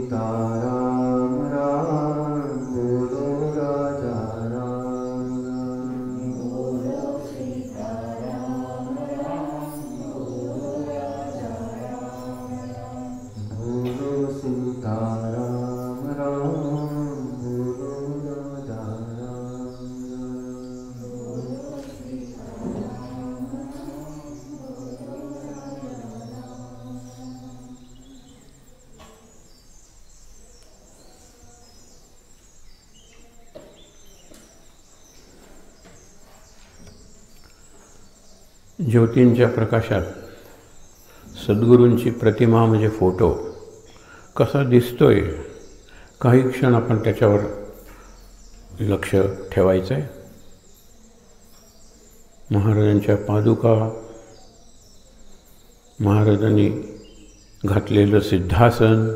सीताराम राम बोलो राजा राम बोलो सीताराम राम बोलो राजा राम बोलो सीताराम राम बोलो राजा राम बोलो सीताराम ज्योतींच्या प्रकाशात सद्गुरूंची प्रतिमा म्हणजे फोटो कसा दिसतोय, काही क्षण आपण त्याच्यावर लक्ष ठेवायचं आहे. महाराजांच्या पादुका, महाराजांनी घातलेलं सिद्धासन,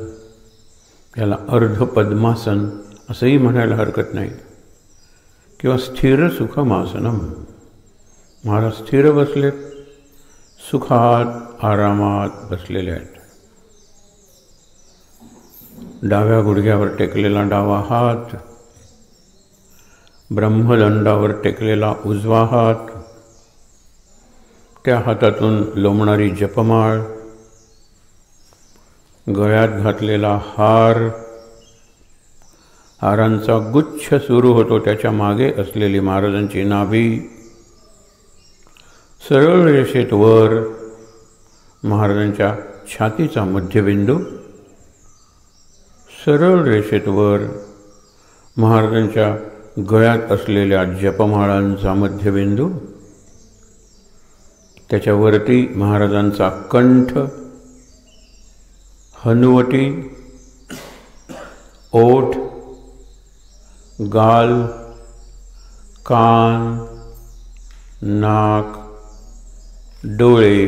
त्याला अर्ध पद्मासन असंही म्हणायला हरकत नाही, किंवा स्थिर सुखमासनम. महाराज स्थिर बसलेत, सुखात आरामात बसलेले आहेत. डाव्या गुडघ्यावर टेकलेला डावा हात, ब्रह्मदंडावर टेकलेला उजवा हात, त्या हातातून लोंबणारी जपमाळ, गळ्यात घातलेला हार, हारांचा गुच्छ सुरू होतो, त्याच्या मागे असलेली महाराजांची नाभी, सरळ रेषेत वर महाराजांच्या छातीचा मध्यबिंदू, सरळ रेषेत वर महाराजांच्या गळ्यात असलेल्या जपमाळांचा मध्यबिंदू, त्याच्यावरती महाराजांचा कंठ, हनुवटी, ओठ, गाल, कान, नाक, डोळे,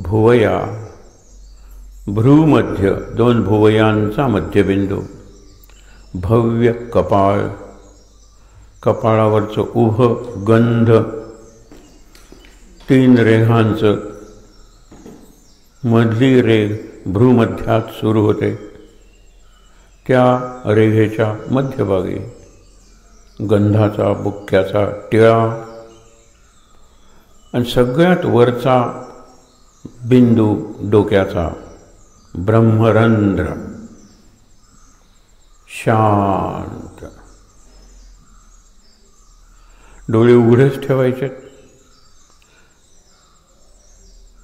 भुवया, भ्रूमध्य, दोन भुवयांचा मध्यबिंदू, भव्य कपाळ, कपाळावरचं उभं गंध, 3 रेघांचं, मधली रेघ भ्रूमध्यात सुरू होते, त्या रेघेच्या मध्यभागी गंधाचा बुक्क्याचा टिळा, आणि सगळ्यात वरचा बिंदू डोक्याचा ब्रह्मरंध्र, शांत. डोळे उघडेच ठेवायचे.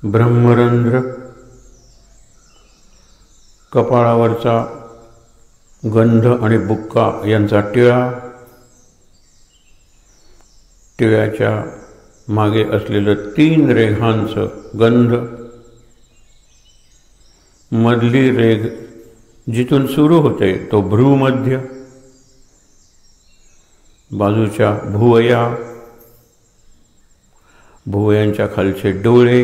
ब्रह्मरंध्र, कपाळावरचा गंध आणि बुक्का यांचा टिळा, टिळ्याच्या मागे असलेलं 3 रेघांचं गंध, मधली रेघ जिथून सुरू होते तो भ्रूमध्य, बाजूच्या भुवया, भुवयांच्या खालचे डोळे,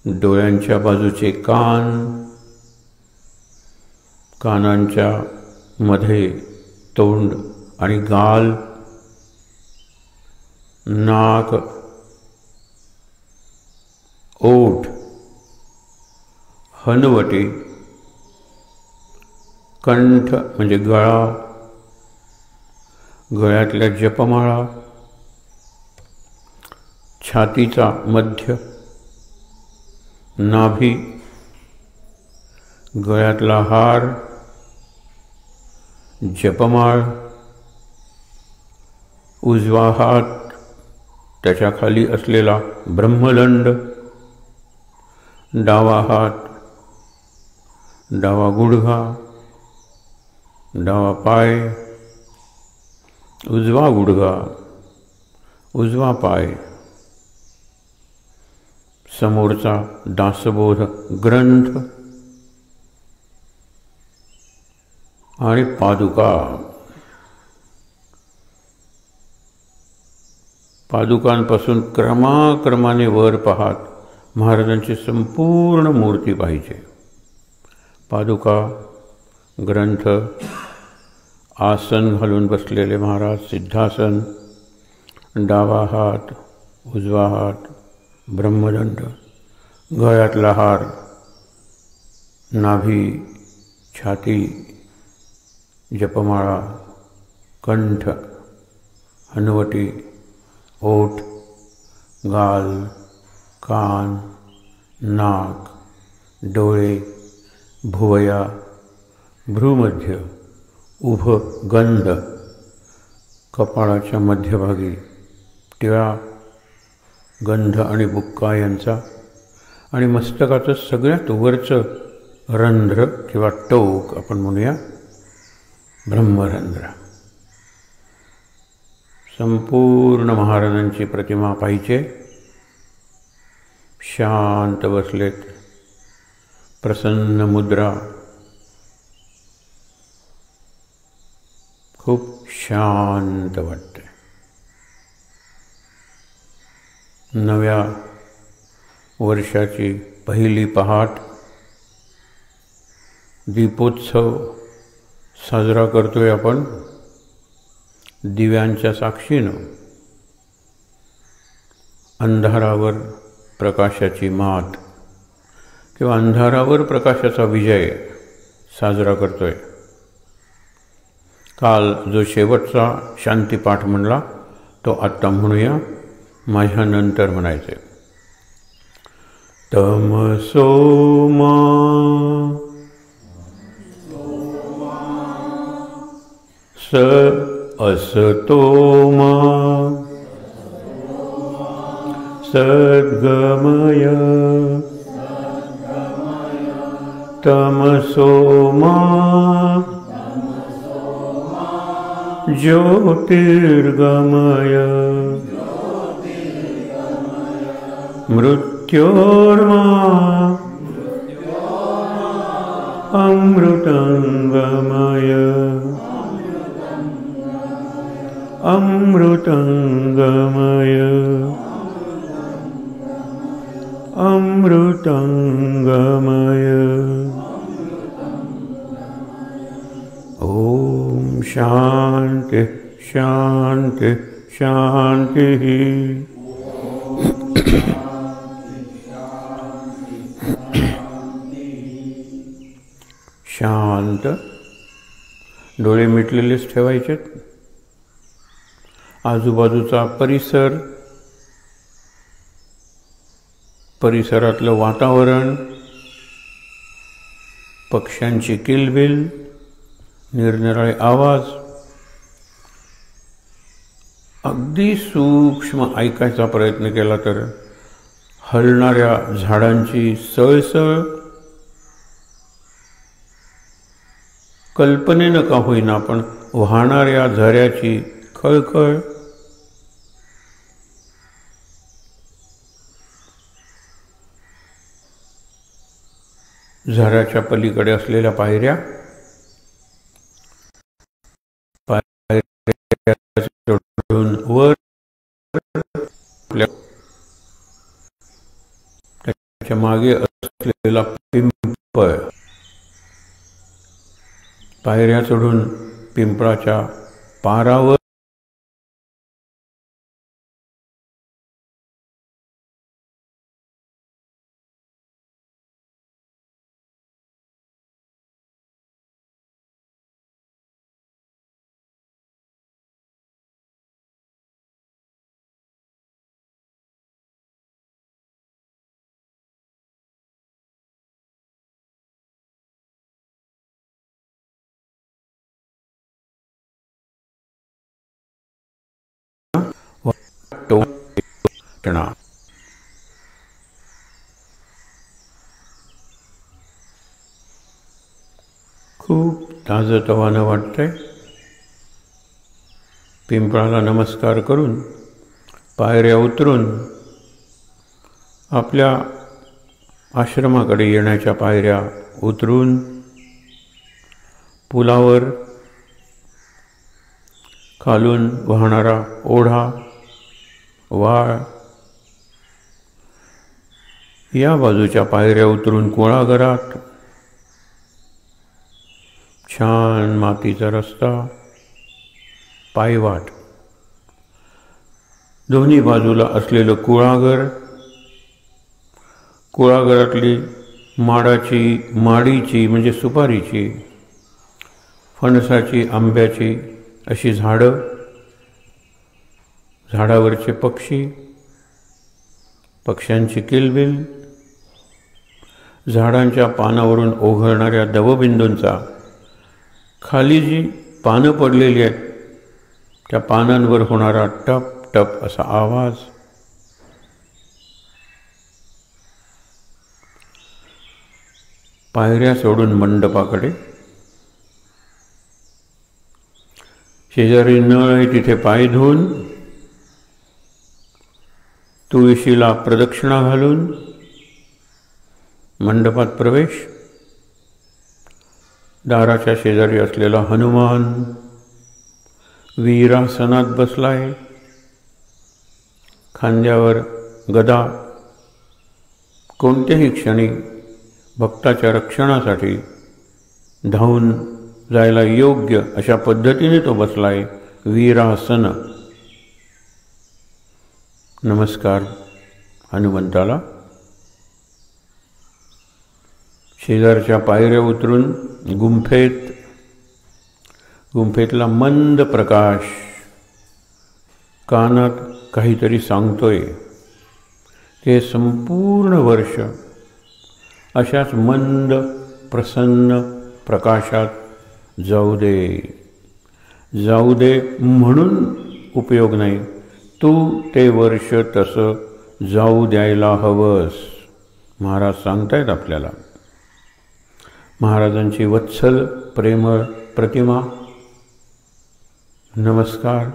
डोळ्यांच्या बाजूचे कान, कानांच्या मध्ये तोंड आणि गाल, नाक, ओठ, हनुवटी, कंठ म्हणजे गळा, गळ्यातल्या जपमाळा, छातीचा मध्य, नाभी, गळ्यातला हार, जपमाळ, उजवा हात, त्याच्या खाली असलेला ब्रह्मदंड, डावा हात, डावा गुडघा, डावा पाय, उजवा गुडघा, उजवा पाय, समोरचा दासबोध ग्रंथ आणि पादुका. पादुकांपासून क्रमाक्रमाने वर पाहत महाराजांची संपूर्ण मूर्ती पाहिजे. पादुका, ग्रंथ, आसन घालून बसलेले महाराज, सिद्धासन, डावा हात, उजवा हात, ब्रह्मदंड, गळ्यातला हार, नाभी, छाती, जपमाळा, कंठ, हनवटी, ओठ, गाल, कान, नाक, डोळे, भुवया, भ्रूमध्य, उभ गंध, कपाळाच्या मध्यभागी टिळा, गंध आणि बुक्का यांचा, आणि मस्तकाचं सगळ्यात वरचं रंध्र किंवा टोक आपण म्हणूया ब्रह्मरंध्र. संपूर्ण महाराजांची प्रतिमा पाहिजे. शांत बसलेत, प्रसन्न मुद्रा, खूप शांत वाटते. नव्या वर्षाची पहिली पहाट, दीपोत्सव साजरा करतोय आपण दिव्यांच्या साक्षीनं. अंधारावर प्रकाशाची मात किंवा अंधारावर प्रकाशाचा विजय साजरा करतोय. काल जो शेवटचा शांतीपाठ म्हणला तो आत्ता म्हणूया, माझ्यानंतर म्हणायचे. तमसो मा स असतो मा सद्गमय तमसो मा ज्योतिर्गमय मृत्योर्मा अमृतंगमय अमृतंगमय अमृतंगमय. ओम शांति शांति शांति. शांत, डोळे मिटलेलेच ठेवायचेत. आजूबाजूचा परिसरातलं वातावरण, पक्ष्यांची किलबिल, निरनिराळे आवाज अगदी सूक्ष्म ऐकायचा प्रयत्न केला तर हलणाऱ्या झाडांची सळसळ, कल्पनेनं का होईना पण वाहणाऱ्या झऱ्याची खळखळ, झऱ्याच्या पलीकडे असलेल्या पायऱ्या, चढून वर त्याच्या मागे असलेला पिंपळ, पायऱ्या चढून पिंपळाच्या पारावर टोकणा. खूप ताजतवानं वाटतंय. पिंपळाला नमस्कार करून पायऱ्या उतरून आपल्या आश्रमाकडे येण्याच्या पायऱ्या उतरून पुलावर खालून वाहणारा ओढा, वाळ, या बाजूच्या पायऱ्या उतरून कुळागरात, छान मातीचा रस्ता, पायवाट, दोन्ही बाजूला असलेलं कुळागर, कुळागरातली माडाची, माडीची म्हणजे सुपारीची, फणसाची, आंब्याची अशी झाडं, झाडावरचे पक्षी, पक्ष्यांची किलबिल, झाडांच्या पानावरून ओघळणाऱ्या दवबिंदूंचा, खाली जी पानं पडलेली आहेत त्या पानांवर होणारा टप टप असा आवाज, पायऱ्या सोडून मंडपाकडे, शेजारी नळ आहे तिथे पाय धुवून, तुळशीला प्रदक्षिणा घालून मंडपात प्रवेश, दाराच्या शेजारी असलेला हनुमान वीरासनात बसलाय, खांद्यावर गदा, कोणत्याही क्षणी भक्ताच्या रक्षणासाठी धावून जायला योग्य अशा पद्धतीने तो बसलाय, वीरासन. नमस्कार हनुमंताला. शेजारच्या पायऱ्या उतरून गुंफेतला मंद प्रकाश कानात काहीतरी सांगतोय. ते संपूर्ण वर्ष अशाच मंद प्रसन्न प्रकाशात जाऊ दे म्हणून उपयोग नाही. तू ते वर्ष तसं जाऊ द्यायला हवंस. महाराज सांगतायत आपल्याला. महाराजांची वत्सल प्रेमळ प्रतिमा. नमस्कार.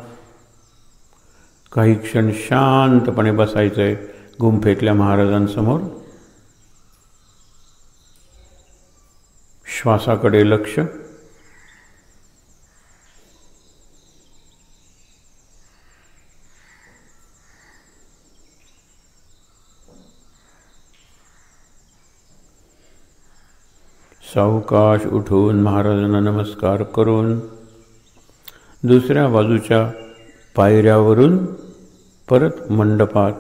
काही क्षण शांतपणे बसायचंय गुंफेतल्या महाराजांसमोर. श्वासाकडे लक्ष. सावकाश उठून महाराजांना नमस्कार करून दुसऱ्या बाजूच्या पायऱ्यावरून परत मंडपात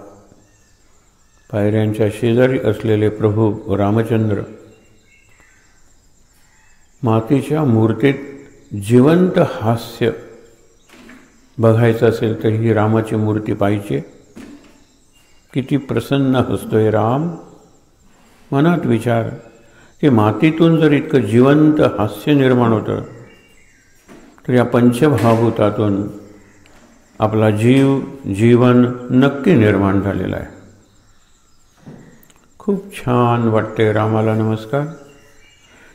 पायऱ्यांच्या शेजारी असलेले प्रभू रामचंद्र. मातीच्या मूर्तीत जिवंत हास्य बघायचं असेल तर ही रामाची मूर्ती पाहिजे. किती प्रसन्न हसतोय राम. मनात विचार की मातीतून जर इतकं जिवंत हास्य निर्माण होतं तर या पंचभाभूतातून आपला जीवन नक्की निर्माण झालेला आहे. खूप छान वाटते रामाला नमस्कार.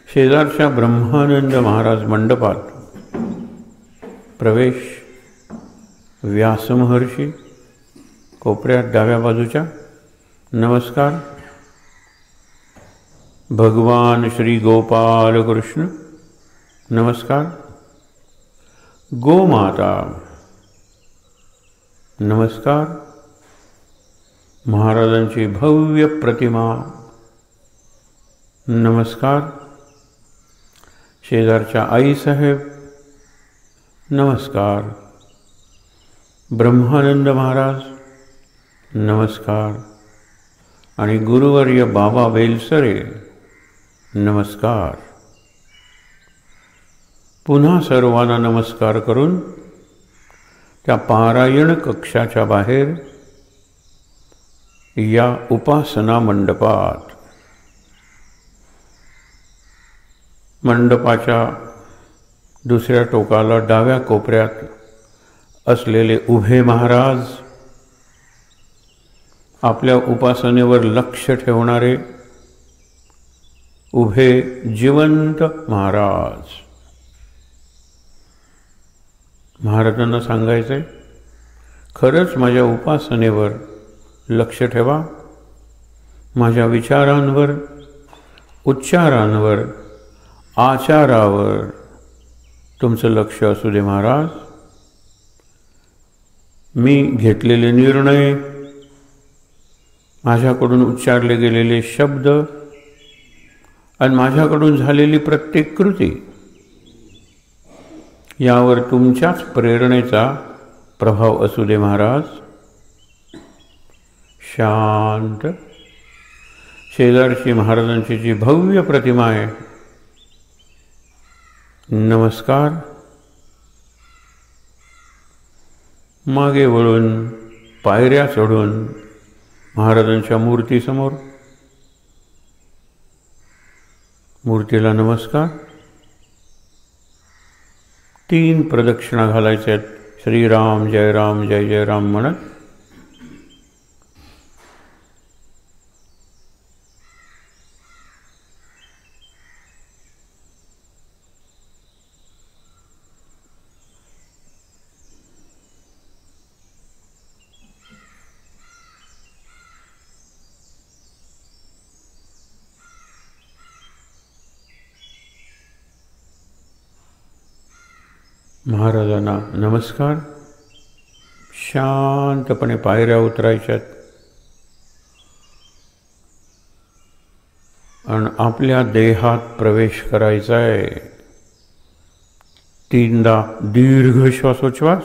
शेजारच्या ब्रह्मानंद महाराज मंडपात प्रवेश. व्यासमहर्षी कोपऱ्यात डाव्या बाजूच्या. नमस्कार. भगवान श्री गोपाल कृष्ण. नमस्कार. गोमाता. नमस्कार. महाराजांची भव्य प्रतिमा. नमस्कार. शेजारच्या आईसाहेब. नमस्कार. ब्रह्मानंद महाराज. नमस्कार. आणि गुरुवर्य बाबा बेलसरे. नमस्कार. पुन्हा सर्वांना नमस्कार करून त्या पारायण कक्षाच्या बाहेर या उपासना मंडपात. मंडपाच्या दुसऱ्या टोकाला डाव्या कोपऱ्यात असलेले उभे महाराज, आपल्या उपासनेवर लक्ष ठेवणारे उभे जिवंत महाराज. महाराजांना सांगायचंय, खरंच माझ्या उपासनेवर लक्ष ठेवा. माझ्या विचारांवर, उच्चारांवर, आचारावर तुमचं लक्ष असू दे महाराज. मी घेतलेले निर्णय, माझ्याकडून उच्चारले गेलेले शब्द आणि माझ्याकडून झालेली प्रत्येक कृती यावर तुमच्याच प्रेरणेचा प्रभाव असू दे महाराज. शांत. शेजारची महाराजांची जी भव्य प्रतिमा आहे, नमस्कार. मागे वळून पायऱ्या चढून महाराजांच्या मूर्तीसमोर मूर्तीला नमस्कार. 3 प्रदक्षिणा घालायच्या आहेत, श्रीराम जय राम जय जय राम म्हणत. महाराजांना नमस्कार. शांतपणे पायऱ्या उतरायच्यात आणि आपल्या देहात प्रवेश करायचा आहे. 3दा दीर्घ श्वासोच्छ्वास.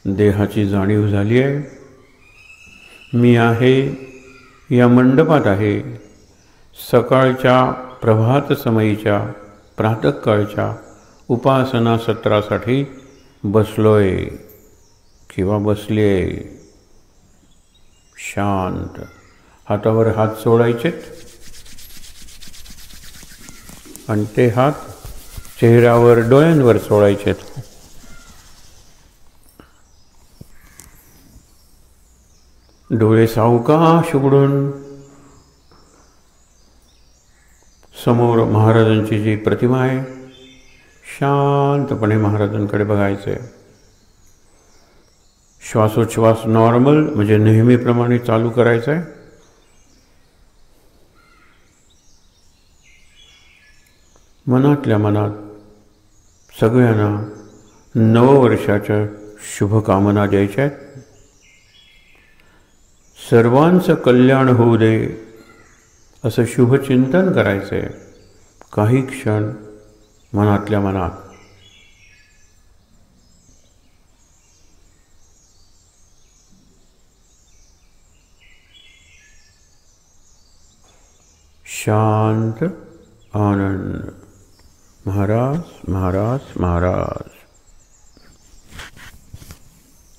देहाची जाणीव झाली आहे. मी आहे, या मंडपात आहे. सकाळच्या प्रभात समयीच्या प्रातःकाळच्या उपासना सत्रासाठी बसलोय किंवा बसलीये. शांत. हातावर हात सोडायचेत आणि ते हात चेहऱ्यावर डोळ्यांवर सोडायचेत. डोळे सावकाश उघडून समोर महाराजांची जी प्रतिमा आहे, शांतपणे महाराजांकडे बघायचे. श्वासोच्छ्वास नॉर्मल म्हणजे नेहमीप्रमाणे चालू करायचा आहे. मनातल्या मनात सगळ्यांना नववर्षाच्या शुभकामना द्यायच्या आहेत. सर्वांचं कल्याण होऊ दे असं शुभचिंतन करायचं आहे. काही क्षण मनातल्या मनात. शांत आनंद. महाराज महाराज महाराज.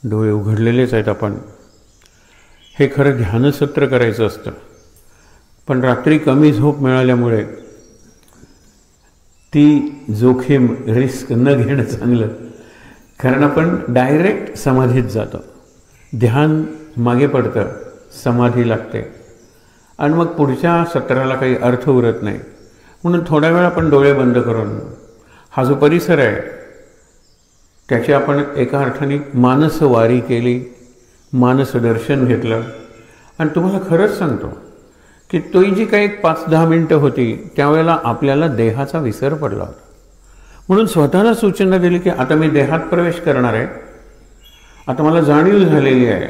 डोळे उघडलेलेच आहेत आपण. हे खरं ध्यानसत्र करायचं असतं, पण रात्री कमी झोप मिळाल्यामुळे ती जोखीम रिस्क न घेणं चांगलं. कारण आपण डायरेक्ट समाधीत जातो. ध्यान मागे पडतं, समाधी लागते आणि मग पुढच्या सत्राला काही अर्थ उरत नाही. म्हणून थोड्या वेळ आपण डोळे बंद करून हा जो परिसर आहे त्याची आपण एका अर्थाने मानसवारी केली, मानसदर्शन घेतलं. आणि तुम्हाला खरंच सांगतो की तोही जी काही 5-10 मिनटं होती त्यावेळेला आपल्याला देहाचा विसर पडला होता. म्हणून स्वतःला सूचना दिली की आता मी देहात प्रवेश करणार आहे, आता मला जाणीव झालेली आहे.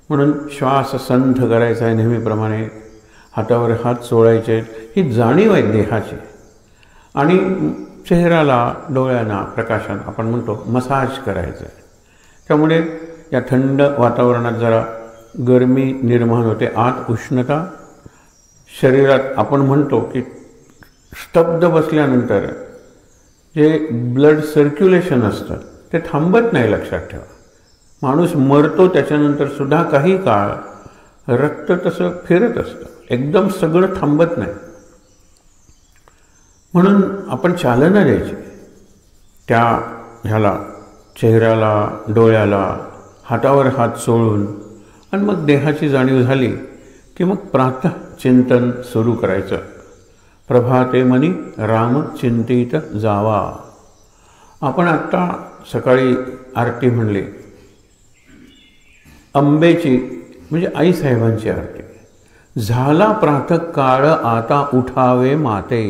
म्हणून श्वास संथ करायचा आहे नेहमीप्रमाणे. हातावर हात सोडायचे. ही जाणीव आहे देहाची. आणि चेहऱ्याला डोळ्यांना प्रकाशात आपण म्हणतो मसाज करायचं आहे. त्यामुळे या थंड वातावरणात जरा गरमी निर्माण होते, आत उष्णता. शरीरात आपण म्हणतो की स्तब्ध बसल्यानंतर जे ब्लड सर्क्युलेशन असतं ते थांबत नाही. लक्षात ठेवा, माणूस मरतो त्याच्यानंतर सुद्धा काही काळ रक्त तसं फिरत असतं, एकदम सगळं थांबत नाही. म्हणून आपण चालना द्यायची त्या ह्याला, चेहऱ्याला, डोळ्याला, हातावर हात सोडून. आणि मग देहाची जाणीव झाली की मग प्रातः चिंतन सुरू करायचं. प्रभाते मनी राम चिंतित जावा. आपण आत्ता सकाळी आरती म्हणली, अंबेची म्हणजे आईसाहेबांची आरती. झाला प्रातःकाळ आता उठावे माते.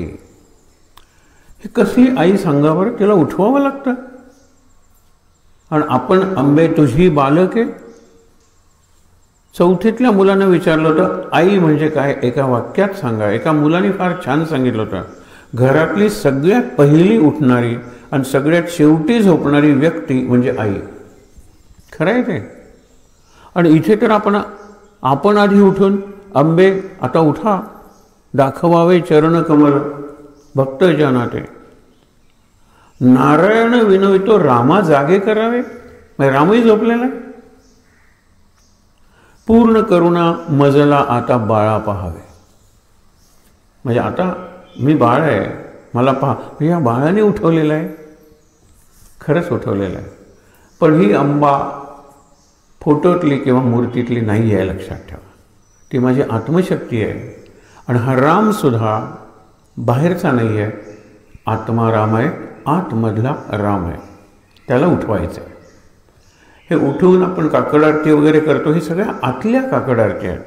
ही कसली आई सांगा बरं, तिला उठवावं लागतं. आणि आपण अंबे तुझी बालके, चौथीतल्या मुलानं विचारलं होतं आई म्हणजे काय, एका वाक्यात सांगा. एका मुलाने फार छान सांगितलं होतं, घरातली सगळ्यात पहिली उठणारी आणि सगळ्यात शेवटी झोपणारी व्यक्ती म्हणजे आई. खरं आहे ते. आणि इथे तर आपण आधी उठून अंबे आता उठा, दाखवावे चरण कमल भक्त जनाते, नारायण विनवितो रामा जागे करावे. रामही झोपलेला आहे. पूर्ण करुणा मजला आता बाळा पहावे. म्हणजे आता मी बाळ आहे, मला पहा. या बाळाने उठवलेलं आहे, खरंच उठवलेलं आहे. पण ही अंबा फोटोतली किंवा मूर्तीतली नाही आहे, लक्षात ठेवा. ती माझी आत्मशक्ती आहे. आणि हा रामसुद्धा बाहेरचा नाही आहे, आत्मा राम आहे, आतमधला राम आहे. त्याला उठवायचं आहे. हे उठवून आपण काकड आरती वगैरे करतो, हे सगळ्या आतल्या काकड आरती आहेत.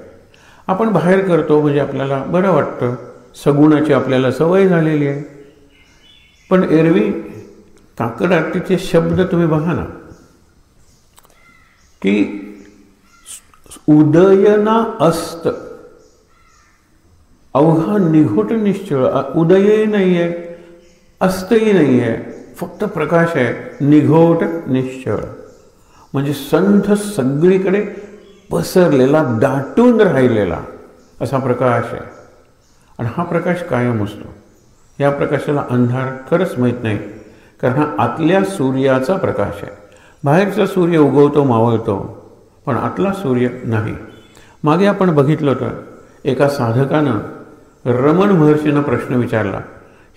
आपण बाहेर करतो म्हणजे आपल्याला बरं वाटतं, सगुणाची आपल्याला सवय झालेली आहे. पण एरवी काकड आरतीचे शब्द तुम्ही बघा ना, की उदयना अस्त, अवघा निघोट निश्चळ. उदयही नाही आहे, अस्तही नाही आहे, फक्त प्रकाश आहे. निघोट निश्चळ म्हणजे संथ सगळीकडे पसरलेला, दाटून राहिलेला असा प्रकाश आहे. आणि हा प्रकाश कायम असतो. या प्रकाशाला अंधार खरंच माहीत नाही, कारण हा आतल्या सूर्याचा प्रकाश आहे. बाहेरचा सूर्य उगवतो, मावळतो, पण आतला सूर्य नाही. मागे आपण बघितलं होतं, एका साधकानं रमण महर्षींना प्रश्न विचारला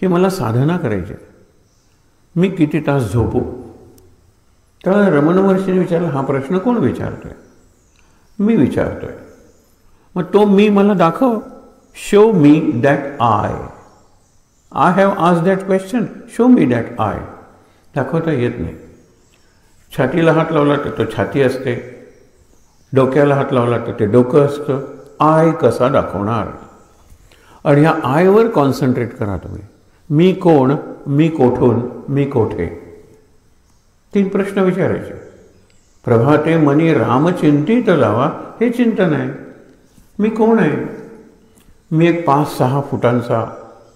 की मला साधना करायची, मी किती तास झोपू. तर रमण महर्षीने विचारला, हा प्रश्न कोण विचारतोय? मी विचारतोय. मग तो मी मला दाखव. Show me that I have asked that question. Show me that I. दाखवता येत नाही. छातीला हात लावला तर तो छाती असते, डोक्याला हात लावला तर ते डोकं असतं. आय कसा दाखवणार? आणि ह्या आयवर कॉन्सन्ट्रेट करा तुम्ही. मी कोण, मी कोठून, मी कोठे. 3 प्रश्न विचारायचे. प्रभाते मनी रामचिंतित लावा, हे चिंतन आहे. मी कोण आहे? मी एक 5-6 फुटांचा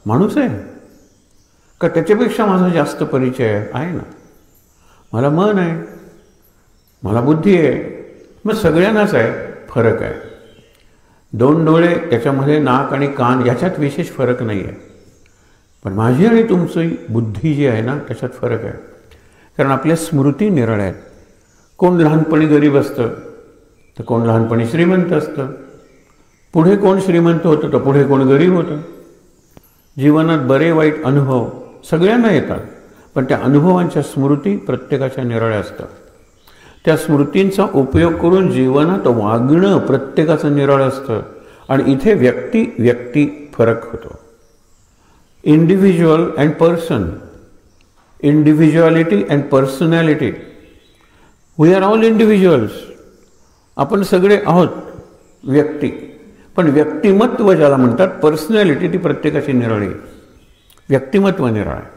माणूस आहे का त्याच्यापेक्षा माझा जास्त परिचय आहे ना? मला मन आहे, मला बुद्धी आहे. मग सगळ्यांनाच आहे, फरक आहे. 2 डोळे, त्याच्यामध्ये नाक आणि कान, याच्यात विशेष फरक नाही आहे. पण माझी आणि तुमची बुद्धी जी आहे ना, त्याच्यात फरक आहे. कारण आपल्या स्मृती निराळ्या आहेत. कोण लहानपणी गरीब असतं तर कोण लहानपणी श्रीमंत असतं. पुढे कोण श्रीमंत होतं तर पुढे कोण गरीब होतं. जीवनात बरे वाईट अनुभव सगळ्यांना येतात, पण त्या अनुभवांच्या स्मृती प्रत्येकाच्या निराळ्या असतात. त्या स्मृतींचा उपयोग करून जीवनात वागणं प्रत्येकाचं निराळं असतं. आणि इथे व्यक्ती फरक होतो. Individual and person, individuality and personality. We are all individuals. आपण सगळे आहोत व्यक्ती. पण व्यक्तिमत्व ज्याला म्हणतात, पर्सनॅलिटी, ती प्रत्येकाची निराळी. व्यक्तिमत्व निराळ आहे.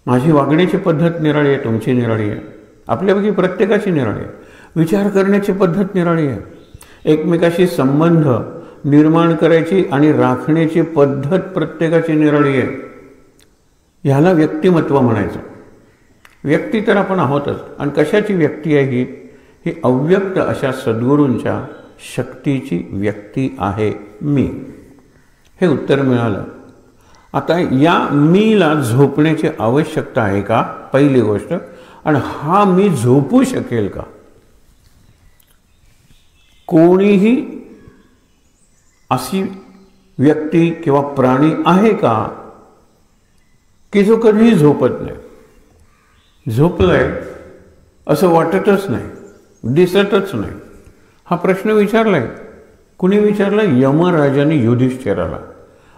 माझी वागण्याची पद्धत निराळी आहे, तुमची निराळी आहे, आपल्यापैकी प्रत्येकाची निराळी आहे. विचार करण्याची पद्धत निराळी आहे. एकमेकाशी संबंध निर्माण करायची आणि राखण्याची पद्धत प्रत्येकाची निराळी आहे. ह्याला व्यक्तिमत्व म्हणायचं. व्यक्ती तर आपण आहोतच. आणि कशाची व्यक्ती आहे ही अव्यक्त अशा सद्गुरूंच्या शक्तीची व्यक्ती आहे मी. हे उत्तर मिळालं. आता या मीला झोपण्याची आवश्यकता आहे का, पहिली गोष्ट. आणि हा मी झोपू शकेल का? कोणीही अशी व्यक्ती किंवा प्राणी आहे का की जो कधीही झोपत नाही? झोपलाय असं वाटतच नाही, दिसतच नाही. हा प्रश्न विचारलाय. कुणी विचारलाय? यमराजाने युधिष्ठिराला.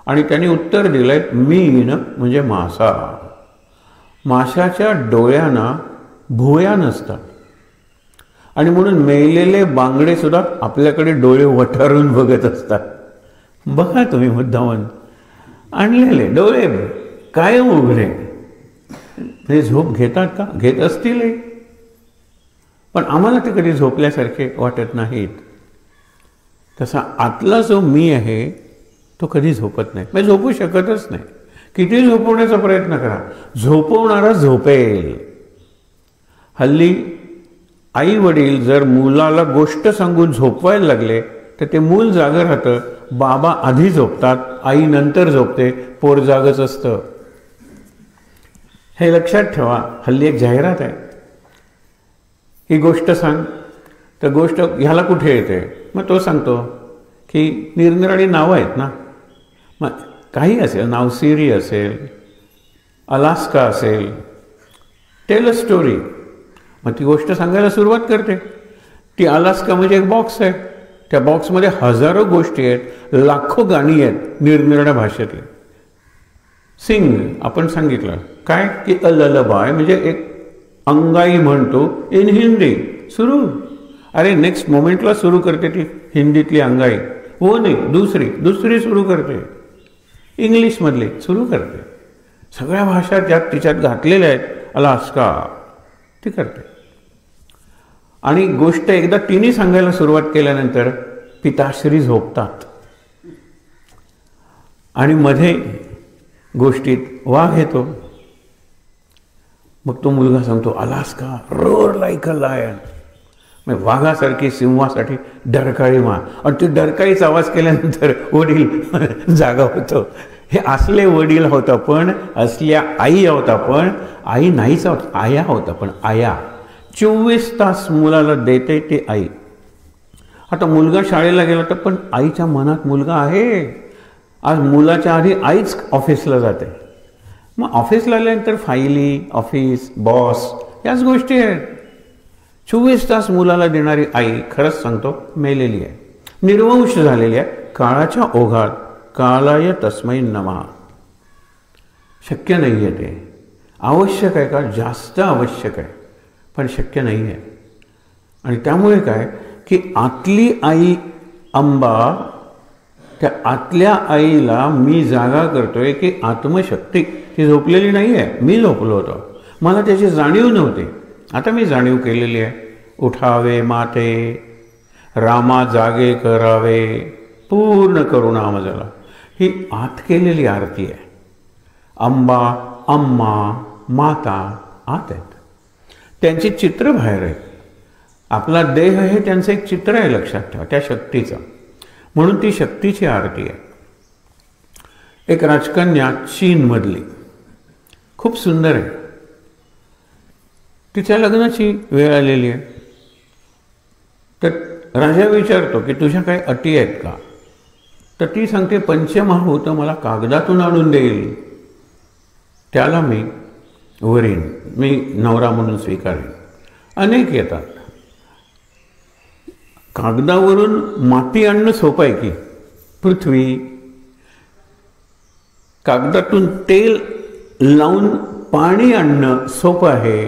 आणि त्यांनी उत्तर दिलंय, मीन म्हणजे मासा. माशाच्या डोळ्यांना भुवया नसतात. आणि म्हणून मेलेले बांगडे सुद्धा आपल्याकडे डोळे वठारून बघत असतात. बघा तुम्ही, मुद्दामन आणलेले डोळे कायम उघडे. ते झोप घेतात का? घेत असतीलही, पण आम्हाला ते कधी झोपल्यासारखे वाटत नाहीत. तसा आतला जो मी आहे तो कधी झोपत नाही, म्हणजे झोपू शकतच नाही. किती झोपवण्याचा प्रयत्न करा, झोपवणारा झोपेल. हल्ली आई वडील जर मुलाला गोष्ट सांगून झोपवायला लागले तर ते मूल जागं राहतं. बाबा आधी झोपतात, आई नंतर झोपते, पोर जागच असतं. हे लक्षात ठेवा. हल्ली एक जाहिरात आहे, ही गोष्ट सांग, तर गोष्ट ह्याला कुठे येते, मग तो सांगतो की निरनिराळी नावं आहेत ना, मग काही असेल, नाव सिरी असेल, अलास्का असेल, टेल अ स्टोरी. मग ती गोष्ट सांगायला सुरुवात करते. ती अलास्का म्हणजे एक बॉक्स आहे, त्या बॉक्समध्ये हजारो गोष्टी आहेत, लाखो गाणी आहेत निरनिराळ्या भाषेतली. सिंग आपण सांगितलं काय की अ ललबाय म्हणजे एक अंगाई म्हणतो इन हिंदी, सुरू. अरे नेक्स्ट मोमेंटला सुरू करते ती हिंदीतली अंगाई, हो नाही दुसरी सुरू करते, इंग्लिशमधली सुरू करते. सगळ्या भाषा ज्यात तिच्यात घातलेल्या आहेत, अलास्का ती करते. आणि गोष्ट एकदा तिने सांगायला सुरुवात केल्यानंतर पिताश्री झोपतात आणि मध्ये गोष्टीत वाघ येतो. मग तो मुलगा सांगतो Alaska roar like a lion, मग वाघासारखी सिंहासाठी डरकाळी मार. आणि ती डरकाळीचा आवाज केल्यानंतर वडील जागा होतो. हे असले वडील होता, पण असल्या आई होता, पण आई नाहीच होता, आया होता, पण आया 24 तास मुलाला देते ते आई. आता मुलगा शाळेला गेला तर पण आईच्या मनात मुलगा आहे. आज मुलाच्या आधी आईच ऑफिसला जाते, मग ऑफिसला आल्यानंतर फायली, ऑफिस, बॉस याच गोष्टी आहेत. 24 तास मुलाला देणारी आई खरंच सांगतो मेलेली आहे, निर्वंश झालेली आहे. काळाच्या ओघात कालाय तस्मै नमः. शक्य नाही आहे ते. आवश्यक आहे का, जास्त आवश्यक आहे, पण शक्य नाही आहे. आणि त्यामुळे काय की आतली आई अंबा, त्या आतल्या आईला मी जागा करतोय की आत्मशक्ती ती झोपलेली नाही आहे. मी झोपलो होतो, मला त्याची जाणीव नव्हती, आता मी जाणीव केलेली आहे. उठावे माते रामा जागे करावे, पूर्ण करुणा मजला, ही आत केलेली आरती आहे. अंबा, अम्मा, माता आत आहेत, त्यांची चित्र बाहेर आहेत. आपला देह हे त्यांचं एक चित्र आहे, लक्षात ठेवा, त्या शक्तीचं. म्हणून ती शक्तीची आरती आहे. एक राजकन्या चीनमधली खूप सुंदर आहे, तिच्या लग्नाची वेळ आलेली आहे. तर राजा विचारतो की तुझ्या काही अटी आहेत का, तर ती सांगते पंचमहाभूत मला कागदातून आणून देईल, त्याला मी वरीन, मी नवरा म्हणून स्वीकारेन. अनेक येतात. कागदावरून माती आणणं सोपं आहे की पृथ्वी, कागदातून तेल लावून पाणी आणणं सोपं आहे.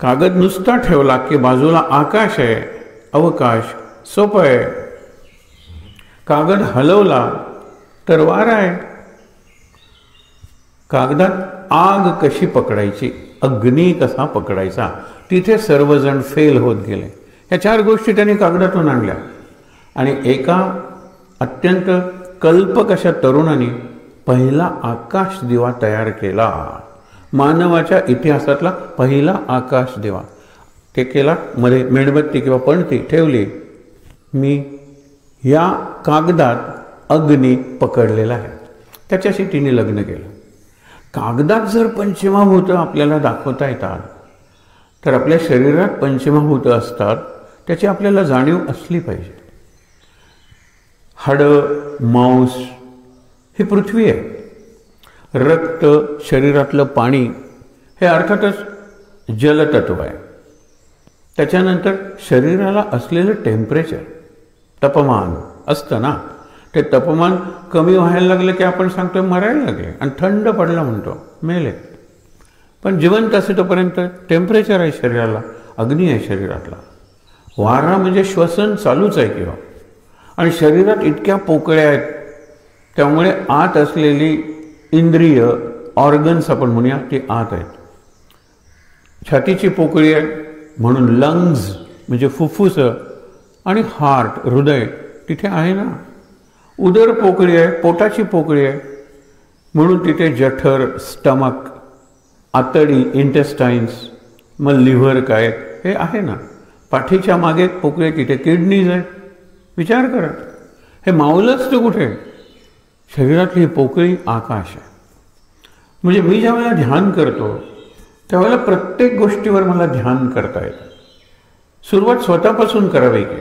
कागद नुसता ठेवला की बाजूला आकाश आहे, अवकाश, सोपं आहे. कागद हलवला तर वारा आहे. कागदात आग कशी पकडायची, अग्नी कसा पकडायचा, तिथे सर्वजण फेल होत गेले. ह्या 4 गोष्टी त्यांनी कागदातून आणल्या. आणि एका अत्यंत कल्पक अशा तरुणाने पहिला आकाश दिवा तयार केला. मानवाच्या इतिहासातला पहिला आकाश दिवा ते केला. मध्ये मेणबत्ती किंवा पणती ठेवली. मी या कागदात अग्नी पकडलेला आहे, त्याच्याशी तिने लग्न केलं. कागदात जर पंचमहाभूत आपल्याला दाखवता येतात, तर आपल्या शरीरात पंचमहाभूत असतात, त्याची आपल्याला जाणीव असली पाहिजे. हाडं, मांस ही पृथ्वी आहे. रक्त, शरीरातलं पाणी हे अर्थातच जलतत्व आहे. त्याच्यानंतर शरीराला असलेलं टेम्परेचर, तापमान असतं ना, ते तापमान कमी व्हायला लागलं की आपण सांगतो मरायला लागले, आणि थंड पडला म्हणतो मेले. पण जिवंत असे तोपर्यंत टेम्परेचर आहे शरीराला, अग्नी आहे शरीरातला. वारा म्हणजे श्वसन चालूच आहे किंवा, आणि शरीरात इतक्या पोकळ्या आहेत, त्यामुळे आत असलेली इंद्रिय, ऑर्गन्स आपण म्हणूया, ती आत आहेत. छातीची पोकळी आहे म्हणून लंग्स म्हणजे फुफ्फुसं आणि हार्ट, हृदय तिथे आहे ना. उदर पोकळी आहे, पोटाची पोकळी आहे, म्हणून तिथे जठर, स्टमक, आतडी, इंटेस्टाईन्स, मग लिव्हर काय हे आहे ना. पाठीच्या मागे पोकळी, तिथे किडनीज आहेत. विचार करा, हे मावलंच तर कुठे? शरीरातली ही पोकळी आकाश आहे. म्हणजे मी ज्या वेळेला ध्यान करतो त्यावेळेला प्रत्येक गोष्टीवर मला ध्यान करता येतं. सुरुवात स्वतःपासून करावी की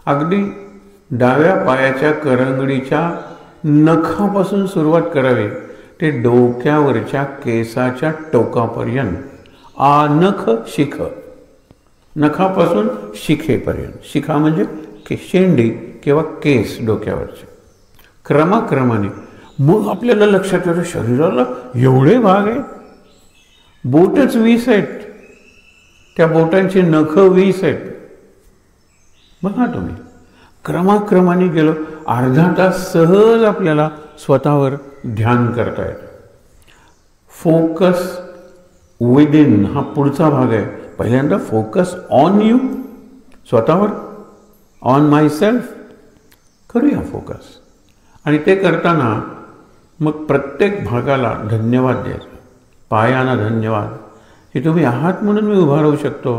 अगदी डाव्या पायाच्या करंगडीच्या नखापासून सुरुवात करावी ते डोक्यावरच्या केसाच्या टोकापर्यंत. नख शिख, नखापासून शिखेपर्यंत. शिखा म्हणजे शेंडी किंवा केस डोक्यावरचे. क्रमाक्रमाने मग आपल्याला लक्षात येतं शरीराला एवढे भाग आहेत. बोटच 20 आहेत, त्या बोटांची नख 20 आहेत. बघा तुम्ही, क्रमाक्रमाने गेलो, अर्धा तास सहज आपल्याला स्वतःवर ध्यान करता येतं. फोकस विदिन हा पुढचा भाग आहे. पहिल्यांदा फोकस ऑन यू, स्वतःवर, ऑन माय सेल्फ करूया फोकस. आणि ते करताना मग प्रत्येक भागाला धन्यवाद द्यायचा. पायांना धन्यवाद की तुम्ही आहात म्हणून मी उभा राहू शकतो,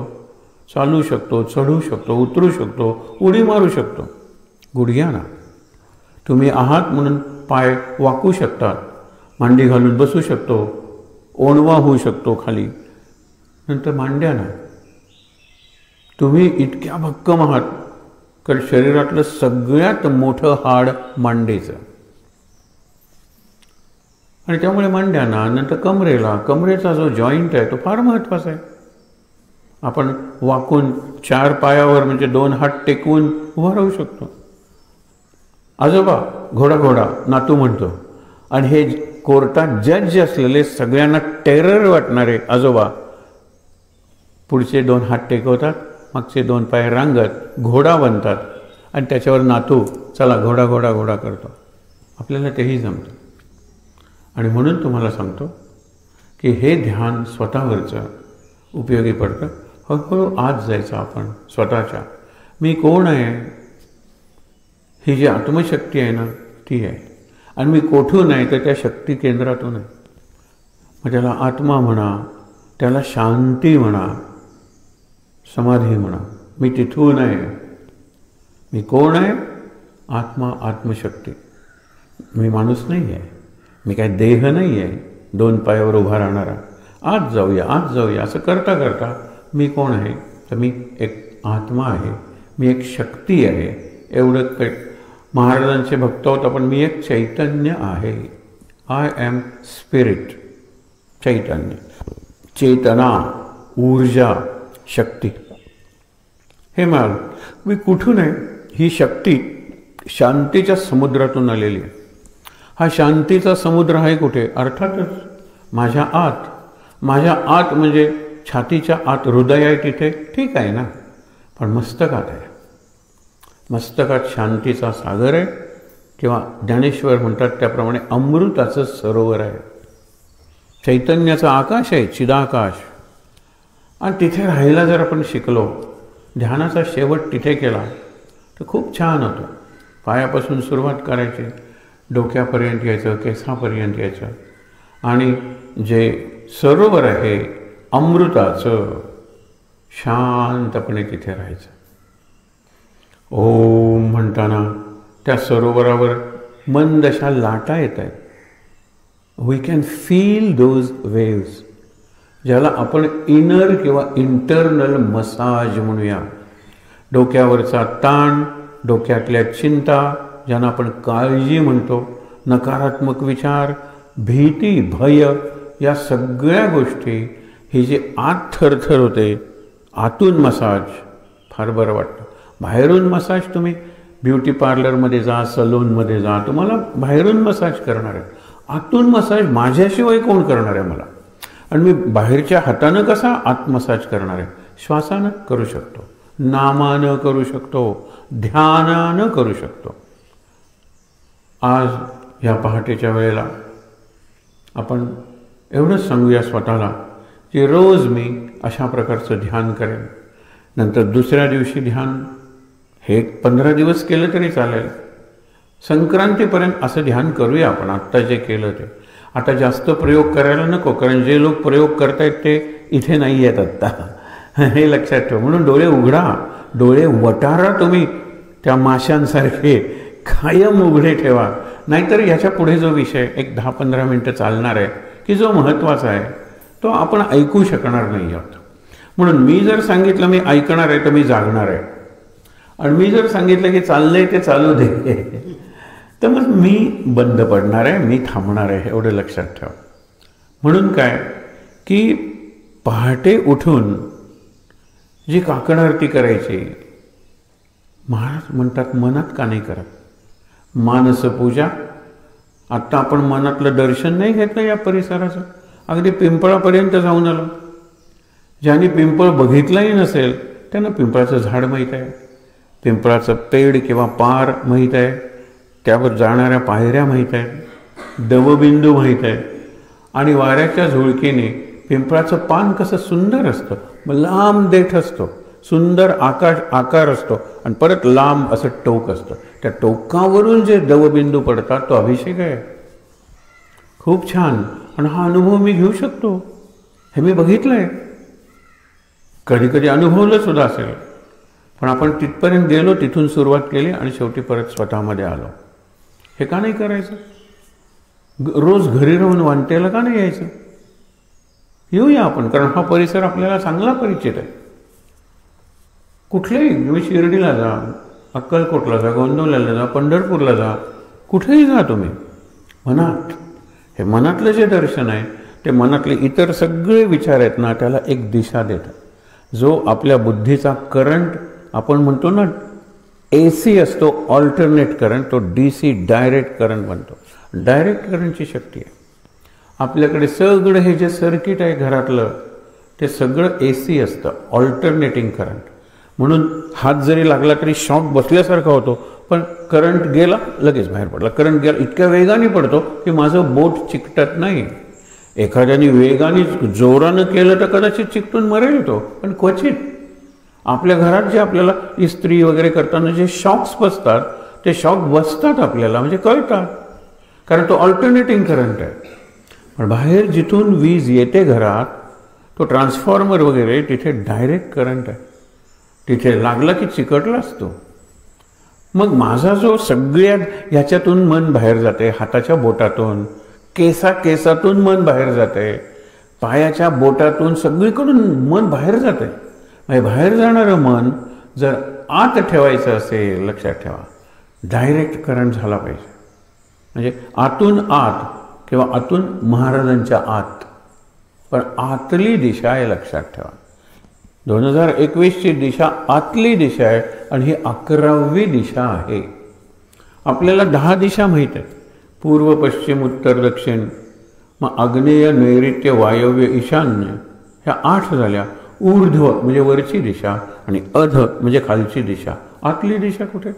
चालू शकतो, चढू शकतो, उतरू शकतो, उडी मारू शकतो. गुडघ्याना तुम्ही आहात म्हणून पाय वाकू शकतात, मांडी घालून बसू शकतो, ओणवा होऊ शकतो खाली. नंतर मांड्याना तुम्ही इतक्या भक्कम आहात कारण शरीरातलं सगळ्यात मोठं हाड मांडीचं, आणि त्यामुळे मांड्याना. नंतर कमरेला, कमरेचा जो जॉईंट आहे तो फार महत्त्वाचा आहे. आपण वाकून 4 पायावर म्हणजे 2 हात टेकवून उभा राहू शकतो. आजोबा घोडा घोडा नातू म्हणतो, आणि हे कोर्टात जज असलेले सगळ्यांना टेरर वाटणारे आजोबा पुढचे 2 हात टेकवतात, मागचे 2 पाय रांगत घोडा बनतात, आणि त्याच्यावर नातू चला घोडा घोडा घोडा करतो. आपल्याला तेही जमतं. आणि म्हणून तुम्हाला सांगतो की हे ध्यान स्वतःवरचं उपयोगी पडतं. हळूहळू आत जायचं आपण स्वतःच्या. मी कोण आहे, ही जी आत्मशक्ती आहे ना ती आहे, आणि मी कोठून आहे तर त्या शक्ती केंद्रातून आहे. मग त्याला आत्मा म्हणा, त्याला शांती म्हणा, समाधी म्हणा. मी तिथून आहे. मी कोण आहे? आत्मा, आत्मशक्ती. मी माणूस नाही आहे, मी काय देह नाही आहे 2 पायावर उभा राहणारा. आत जाऊया, आत जाऊया असं करता करता मी कोण आहे तर मी एक आत्मा आहे, मी एक शक्ती आहे. एवढं काही महाराजांचे भक्त होत आपण. मी एक चैतन्य आहे. I am spirit. चैतन्य, चेतना, ऊर्जा, शक्ती. हे माल मी कुठून आहे? ही शक्ती शांतीच्या समुद्रातून आलेली आहे. हा शांतीचा समुद्र आहे कुठे? अर्थातच माझ्या आत. माझ्या आत म्हणजे छातीच्या आत हृदय आहे तिथे, ठीक आहे ना, पण मस्तकात आहे. मस्तकात शांतीचा सागर आहे, किंवा ज्ञानेश्वर म्हणतात त्याप्रमाणे अमृताचं सरोवर आहे. चैतन्याचा आकाश आहे, चिदाकाश. आणि तिथे राहायला जर आपण शिकलो, ध्यानाचा शेवट तिथे केला तर खूप छान होतं. पायापासून सुरुवात करायची, डोक्यापर्यंत यायचं, केसापर्यंत यायचं, आणि जे सरोवर आहे अमृताचं, शांतपणे तिथे राहायचं. ओम म्हणताना त्या सरोवरावर मंद अशा लाटा येत आहेत. We can feel those waves, ज्याला आपण इनर किंवा इंटरनल मसाज म्हणूया. डोक्यावरचा ताण, डोक्यातल्या चिंता, ज्यांना आपण काळजी म्हणतो, नकारात्मक विचार, भीती, भय, या सगळ्या गोष्टी, ही जी आत थरथर होते, आतून मसाज फार बरं वाटतं. बाहेरून मसाज तुम्ही ब्युटी पार्लरमध्ये जा, सलूनमध्ये जा, तुम्हाला बाहेरून मसाज करणार आहे. आतून मसाज माझ्याशिवाय कोण करणार आहे मला? आणि मी बाहेरच्या हातानं कसा आत मसाज करणार आहे? श्वासानं करू शकतो, नामानं करू शकतो, ध्यानानं करू शकतो. आज ह्या पहाटेच्या वेळेला आपण एवढंच सांगूया स्वतःला की रोज मी अशा प्रकारचं ध्यान करेन. नंतर दुसऱ्या दिवशी ध्यान हे 15 दिवस केलं तरी चालेल. संक्रांतीपर्यंत असं ध्यान करूया आपण. आत्ता जे केलं ते आता जास्त प्रयोग करायला नको, कारण जे लोक प्रयोग करतायत ते इथे नाही आहेत आत्ता. हे लक्षात ठेव. म्हणून डोळे उघडा, डोळे वटारा तुम्ही त्या माशांसारखे कायम उघडे ठेवा. नाहीतर ह्याच्या पुढे जो विषय एक 10-15 मिनटं चालणार आहे की जो महत्त्वाचा आहे तो आपण ऐकू शकणार नाही आहोत. म्हणून मी जर सांगितलं मी ऐकणार आहे तर मी जागणार आहे, आणि मी जर सांगितलं की चाललंय ते चालू दे तर मग मी बंद पडणार आहे, मी थांबणार आहे. एवढं लक्षात ठेवा. म्हणून काय की पहाटे उठून जी काकण आरती करायची, महाराज म्हणतात मनात का नाही करत? मानस पूजा. आत्ता आपण मनातलं दर्शन नाही घेतलं या परिसराचं. अगदी पिंपळापर्यंत जाऊन आलो. ज्यांनी पिंपळ बघितलंही नसेल त्यांना पिंपळाचं झाड माहीत आहे, पिंपळाचं पेड किंवा पार माहीत आहे, त्यावर जाणाऱ्या पायऱ्या माहीत आहेत, दवबिंदू माहीत आहे, आणि वाऱ्याच्या झुळकीने पिंपळाचं पान कसं सुंदर असतं, लांब देठ असतो, सुंदर आकार असतो, आणि परत लांब असं टोक असतं. त्या टोकावरून जे दवबिंदू पडतात तो अभिषेक आहे. खूप छान. आणि हा अनुभव मी घेऊ शकतो. हे मी बघितलं आहे, कधी कधी अनुभवलं सुद्धा असेल. पण आपण तिथपर्यंत गेलो, तिथून सुरुवात केली आणि शेवटी परत स्वतःमध्ये आलो. हे का नाही करायचं? रोज घरी राहून वांटेला का नाही यायचं? येऊया आपण, कारण हा परिसर आपल्याला चांगला परिचित आहे. कुठल्याही, तुम्ही शिर्डीला जा, अक्कलकोटला जा, गोंदवल्याला जा, पंढरपूरला जा, कुठेही जा तुम्ही, मनात हे मनातलं जे दर्शन आहे ते मनातले इतर सगळे विचार आहेत ना त्याला एक दिशा देतात. जो आपल्या बुद्धीचा करंट आपण म्हणतो ना AC असतो, ऑल्टरनेट करंट, तो DC डायरेक्ट करंट बनतो. डायरेक्ट करंटची शक्ती आहे आपल्याकडे. सगळं हे जे सर्किट आहे घरातलं ते सगळं AC असतं, ऑल्टरनेटिंग करंट. म्हणून हात जरी लागला तरी शॉक बसल्यासारखा होतो, पण करंट गेला लगेच बाहेर पडला. करंट गेला इतक्या वेगाने पडतो की माझं बोट चिकटत नाही. एखाद्याने वेगाने जोरानं केलं तर कदाचित चिकटून मरेल तो, पण क्वचित. आपल्या घरात जे आपल्याला इस्त्री वगैरे करताना जे शॉक्स बसतात ते शॉक बसतात आपल्याला, म्हणजे कळतात, कारण तो ऑल्टरनेटिंग करंट आहे. पण बाहेर जिथून वीज येते घरात, तो ट्रान्सफॉर्मर वगैरे, तिथे डायरेक्ट करंट आहे. तिथे लागला की चिकटला असतो. मग माझा जो सगळ्यात ह्याच्यातून मन बाहेर जाते, हाताच्या बोटातून, केसातून मन बाहेर जाते, पायाच्या बोटातून, सगळीकडून मन बाहेर जाते. म्हणजे बाहेर जाणारं मन जर आत ठेवायचं असेल, लक्षात ठेवा, डायरेक्ट करंट झाला पाहिजे. म्हणजे आतून आत किंवा आतून महाराजांच्या आत, पण आतली दिशा आहे, लक्षात ठेवा. 2021ची दिशा आतली दिशा आहे, आणि ही 11वी दिशा आहे. आपल्याला 10 दिशा माहीत आहेत, पूर्व, पश्चिम, उत्तर, दक्षिण, मग आग्नेय, नैऋत्य, वायव्य, ईशान्य, ह्या 8 झाल्या. ऊर्ध्व म्हणजे वरची दिशा, आणि अध म्हणजे खालची दिशा. आतली दिशा कुठे?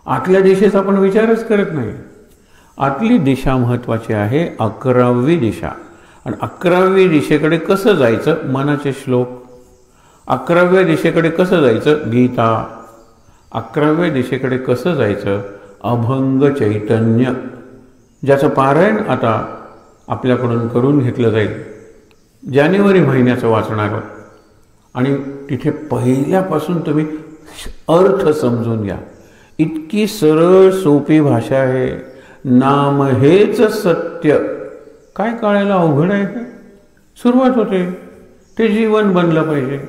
आतल्या दिशेचा आपण विचारच करत नाही. आतली दिशा महत्त्वाची आहे, 11वी दिशा. आणि 11वी दिशेकडे कसं जायचं? मनाचे श्लोक. 11व्या दिशेकडे कसं जायचं? गीता. 11व्या दिशेकडे कसं जायचं? अभंग चैतन्य, ज्याचं पारायण आता आपल्याकडून करून घेतलं जाईल. जानेवारी महिन्याचं वाचणार आहोत, आणि तिथे पहिल्यापासून तुम्ही अर्थ समजून घ्या. इतकी सरळ सोपी भाषा आहे. नाम हेच सत्य. काय कळायला अवघड आहे? सुरुवात होते, ते जीवन बनलं पाहिजे.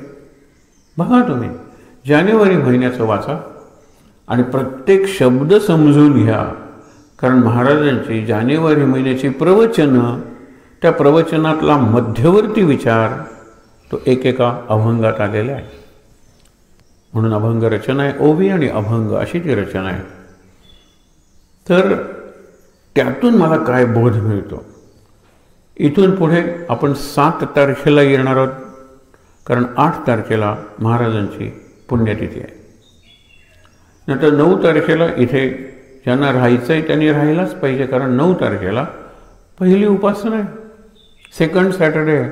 बघा तुम्ही जानेवारी महिन्याचं वाचा आणि प्रत्येक शब्द समजून घ्या, कारण महाराजांची जानेवारी महिन्याची प्रवचनं, त्या प्रवचनातला मध्यवर्ती विचार तो एकेका अभंगात आलेला आहे. म्हणून अभंग रचना आहे, ओवी आणि अभंग अशी ती रचना आहे. तर त्यातून मला काय बोध मिळतो? इथून पुढे आपण 7 तारखेला येणार आहोत, कारण 8 तारखेला महाराजांची पुण्यतिथी आहे. नंतर 9 तारखेला इथे ज्यांना राहायचं आहे त्यांनी राहायलाच पाहिजे, कारण 9 तारखेला पहिली उपासना आहे, सेकंड सॅटर्डे आहे.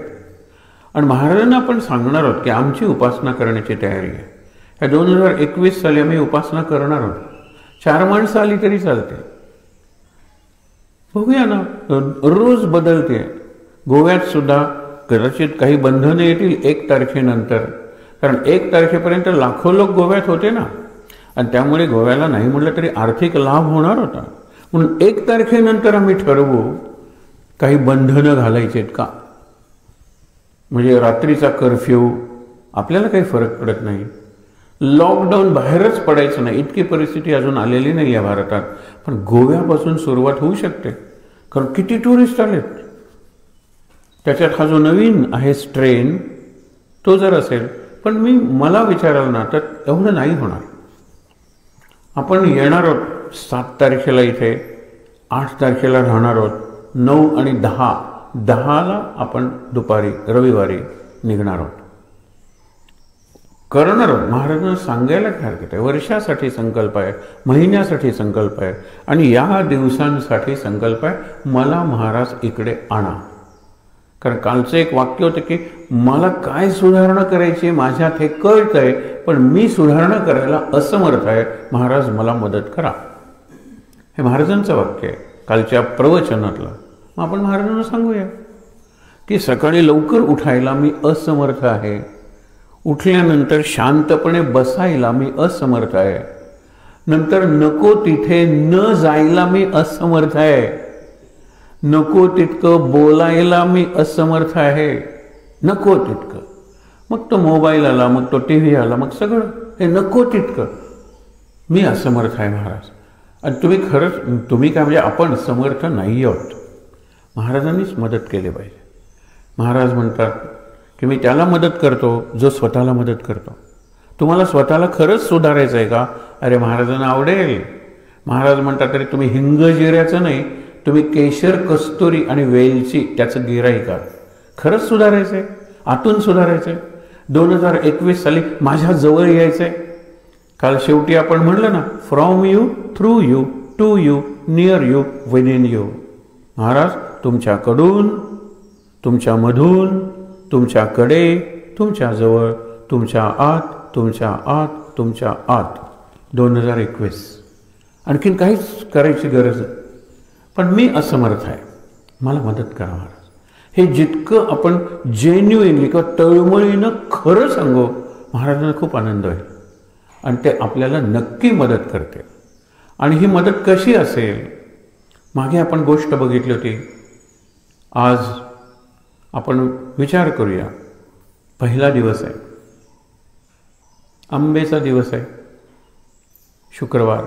आणि महाराजांना आपण सांगणार आहोत की आमची उपासना करण्याची तयारी आहे. ह्या 2021 साली आम्ही उपासना करणार आहोत. 4 माणसं आली तरी चालते. बघूया ना, रोज बदलते. गोव्यात सुद्धा कदाचित काही बंधनं येतील 1 तारखेनंतर, कारण 1 तारखेपर्यंत लाखो लोक गोव्यात होते ना, आणि त्यामुळे गोव्याला नाही म्हटलं तरी आर्थिक लाभ होणार होता. म्हणून 1 तारखेनंतर आम्ही ठरवू काही बंधनं घालायची आहेत का. म्हणजे रात्रीचा कर्फ्यू आपल्याला काही फरक पडत नाही. लॉकडाऊन बाहेरच पडायचं नाही इतकी परिस्थिती अजून आलेली नाही आहे भारतात. पण गोव्यापासून सुरुवात होऊ शकते, कारण किती टुरिस्ट आलेत. त्याच्यात हा जो नवीन आहे स्ट्रेन तो जर असेल, पण मला विचाराल ना तर एवढं नाही होणार. आपण येणार आहोत 7 तारखेला इथे, 8 तारखेला राहणार आहोत, 9 आणि 10ला आपण दुपारी रविवारी निघणार आहोत. करणार आहोत. महाराजांना सांगायला काय हरकत आहे. वर्षासाठी संकल्प आहे, महिन्यासाठी संकल्प आहे, आणि या दिवसांसाठी संकल्प आहे मला महाराज इकडे आणा. कारण कालचं एक वाक्य होतं की मला काय सुधारणा करायची माझ्यात हे कळत आहे, पण मी सुधारणा करायला असमर्थ आहे. महाराज मला मदत करा. हे महाराजांचं वाक्य आहे कालच्या प्रवचनातलं. मग आपण महाराजांना सांगूया की सकाळी लवकर उठायला मी असमर्थ आहे, उठल्यानंतर शांतपणे बसायला मी असमर्थ आहे, नंतर नको तिथे न जायला मी असमर्थ आहे, नको तितकं बोलायला मी असमर्थ आहे, नको तितकं. मग तो मोबाईल आला, मग तो टी व्ही आला, मग सगळं हे नको तितकं मी असमर्थ आहे महाराज. आणि तुम्ही काय म्हणजे आपण समर्थ नाही आहोत. महाराजांनीच मदत केली पाहिजे. महाराज म्हणतात की मी त्याला मदत करतो जो स्वतःला मदत करतो. तुम्हाला स्वतःला खरंच सुधारायचं आहे का? अरे महाराजांना आवडेल. महाराज म्हणतात तरी तुम्ही हिंग जिऱ्याचं नाही, तुम्ही केशर, कस्तुरी आणि वेलची त्याचं गिऱ्हाईक आहात. खरंच सुधारायचं आहे, आतून सुधारायचं आहे. 2021 साली माझ्या जवळ यायचं आहे. काल शेवटी आपण म्हणलं ना, from you, through you, to you, near you, within you. महाराज तुमच्याकडून, तुमच्यामधून, तुमच्याकडे, तुमच्याजवळ, तुमच्या आत, तुमच्या आत, तुमच्या आत. 2021 आणखीन काहीच करायची गरज नाही. पण मी असमर्थ आहे, मला मदत करा महाराज. हे जितकं आपण जेन्युइनली किंवा तळमळीनं खरं सांगू, महाराजांना खूप आनंद होईल आणि ते आपल्याला नक्की मदत करते. आणि ही मदत कशी असेल? मागे आपण गोष्ट बघितली होती. आज आपण विचार करूया. पहिला दिवस आहे, आंबेचा दिवस आहे, शुक्रवार.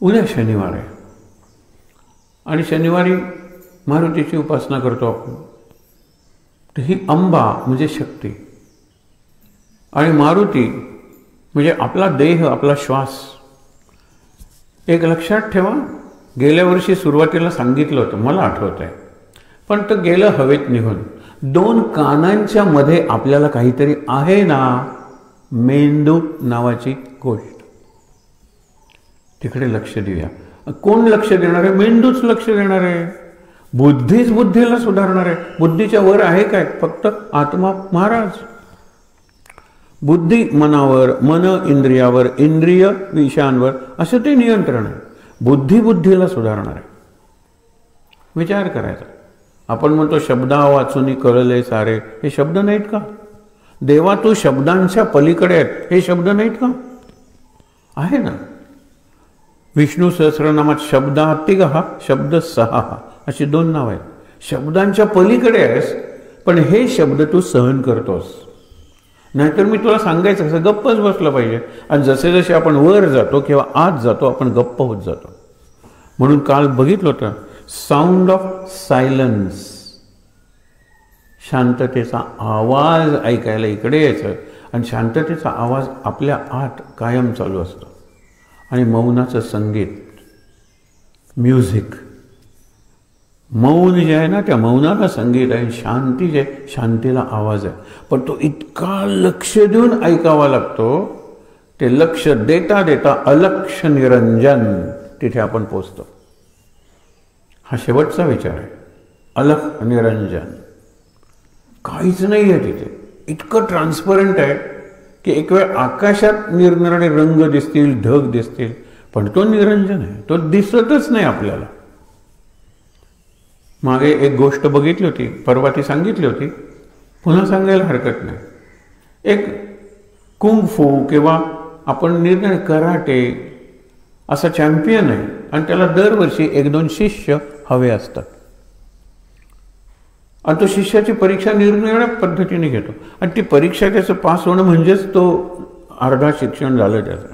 उद्या शनिवार आहे आणि शनिवारी मारुतीची उपासना करतो आपण. तर ही अंबा म्हणजे शक्ती आणि मारुती म्हणजे आपला देह, आपला श्वास. एक लक्षात ठेवा, गेल्या वर्षी सुरुवातीला सांगितलं होतं, मला आठवत आहे, पण तर गेलं हवेत निघून. 2 कानांच्या मध्ये आपल्याला काहीतरी आहे ना, मेंदू नावाची गोष्ट. तिकडे लक्ष देऊया. कोण लक्ष देणार आहे? मेंदूच लक्ष देणार आहे. बुद्धीच बुद्धीला सुधारणार आहे. बुद्धीच्या वर आहे काय? फक्त आत्मा महाराज. बुद्धी मनावर, मन इंद्रियावर, इंद्रिय विषयांवर असं ते नियंत्रण आहे. बुद्धी बुद्धीला सुधारणार आहे. विचार करायचा. आपण म्हणतो शब्दा वाचून कळले सारे, हे शब्द नाहीत का? देवा तू शब्दांच्या पलीकडे आहेत, हे शब्द नाहीत का? आहे ना. विष्णू सहस्रनामात शब्दातिगः, शब्द 6 अशी 2 नाव आहेत. शब्दांच्या पलीकडे आहेस, पण हे शब्द तू सहन करतोस. नाहीतर मी तुला सांगायचं कसं, गप्पच बसलं पाहिजे. आणि जसे जसे आपण वर जातो किंवा आत जातो, आपण गप्प होत जातो. म्हणून काल बघितलं होतं, साऊंड ऑफ सायलन्स. शांततेचा आवाज ऐकायला इकडे यायचं आणि शांततेचा आवाज आपल्या आत कायम चालू असतो. आणि मौनाचं संगीत, म्युझिक. मौन जे आहे ना, त्या मौनाला संगीत आहे. शांती जे, शांतीला आवाज आहे. पण तो इतका लक्ष देऊन ऐकावा लागतो. ते लक्ष देता देता अलक्ष निरंजन तिथे आपण पोचतो. हा शेवटचा विचार आहे. अलख निरंजन काहीच नाही आहे तिथे. इतकं ट्रान्सपरंट आहे की एक वेळ आकाशात निरनिराळे रंग दिसतील, ढग दिसतील, पण तो निरंजन आहे, तो दिसतच नाही आपल्याला. मागे एक गोष्ट बघितली होती, परवा ती सांगितली होती, पुन्हा सांगायला हरकत नाही. एक कुंग फू किंवा आपण निर्णय कराटे असा चॅम्पियन आहे आणि त्याला दरवर्षी 1-2 शिष्य हवे असतात आणि तो शिष्याची परीक्षा निरनिराळ्या पद्धतीने घेतो आणि ती परीक्षा त्याचं पास होणं म्हणजेच तो अर्धा शिक्षण झालं त्याचं.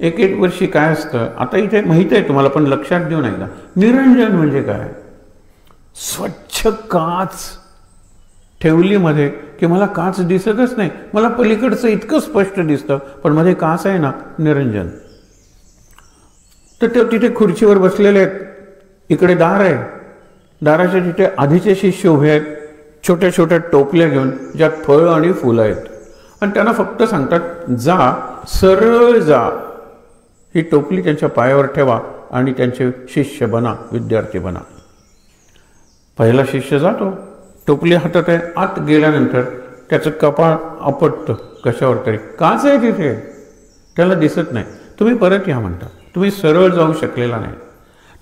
एक वर्षी काय असतं, आता इथे माहिती आहे तुम्हाला, पण लक्षात देऊन एकदा, निरंजन म्हणजे काय? स्वच्छ काच ठेवली मध्ये की मला काच दिसतच नाही, मला पलीकडचं इतकं स्पष्ट दिसतं, पण मध्ये काच आहे ना, निरंजन. तर ते तिथे खुर्चीवर बसलेले आहेत, इकडे दार आहे, दाराच्या तिथे आधीचे शिष्य उभे आहेत छोट्या छोट्या टोपल्या घेऊन ज्यात फळं आणि फुलं आहेत आणि त्यांना फक्त सांगतात जा, सरळ जा, ही टोपली त्यांच्या पायावर ठेवा आणि त्यांचे शिष्य बना, विद्यार्थी बना. पहिला शिष्य जातो, टोपली हातात आहे, आत गेल्यानंतर त्याचं कपाळ आपटतं कशावर तरी, काच आहे तिथे, त्याला दिसत नाही, तुम्ही परत या म्हणता, तुम्ही सरळ जाऊ शकलेला नाही.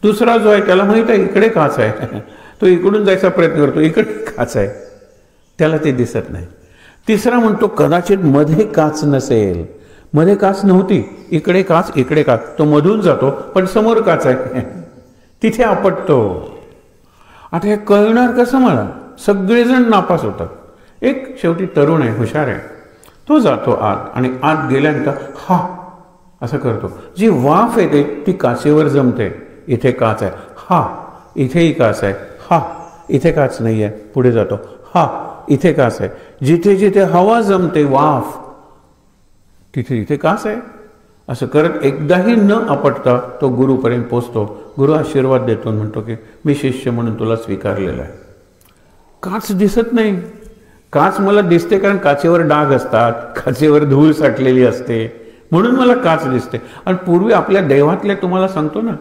दुसरा जो आहे त्याला माहीत आहे इकडे काच आहे, तो इकडून जायचा प्रयत्न करतो, इकडे काच आहे, त्याला ते दिसत नाही. तिसरा म्हणतो कदाचित मध्ये काच नसेल, मध्ये काच नव्हती, इकडे काच, इकडे काच, तो मधून जातो पण समोर काच आहे, तिथे आपटतो. आता हे कळणार कसं मला? सगळेजण नापास होतात. एक शेवटी तरुण आहे, हुशार आहे, तो जातो आत आणि आत गेल्यानंतर हा असं करतो, जी वाफ येते ती काचेवर जमते, इथे काच आहे, हा इथेही काच आहे, हा इथे काच नाही आहे, पुढे जातो, हा इथे काच आहे, जिथे जिथे हवा जमते वाफ तिथे तिथे काच आहे. असं करत एकदाही न आपटता तो गुरुपर्यंत पोचतो. गुरु आशीर्वाद देतो, म्हणतो की मी शिष्य म्हणून तुला स्वीकारलेला आहे. काच दिसत नाही, काच मला दिसते कारण काचेवर डाग असतात, काचेवर धूळ साठलेली असते, म्हणून मला काच दिसते. आणि पूर्वी आपल्या देवातले तुम्हाला सांगतो ना,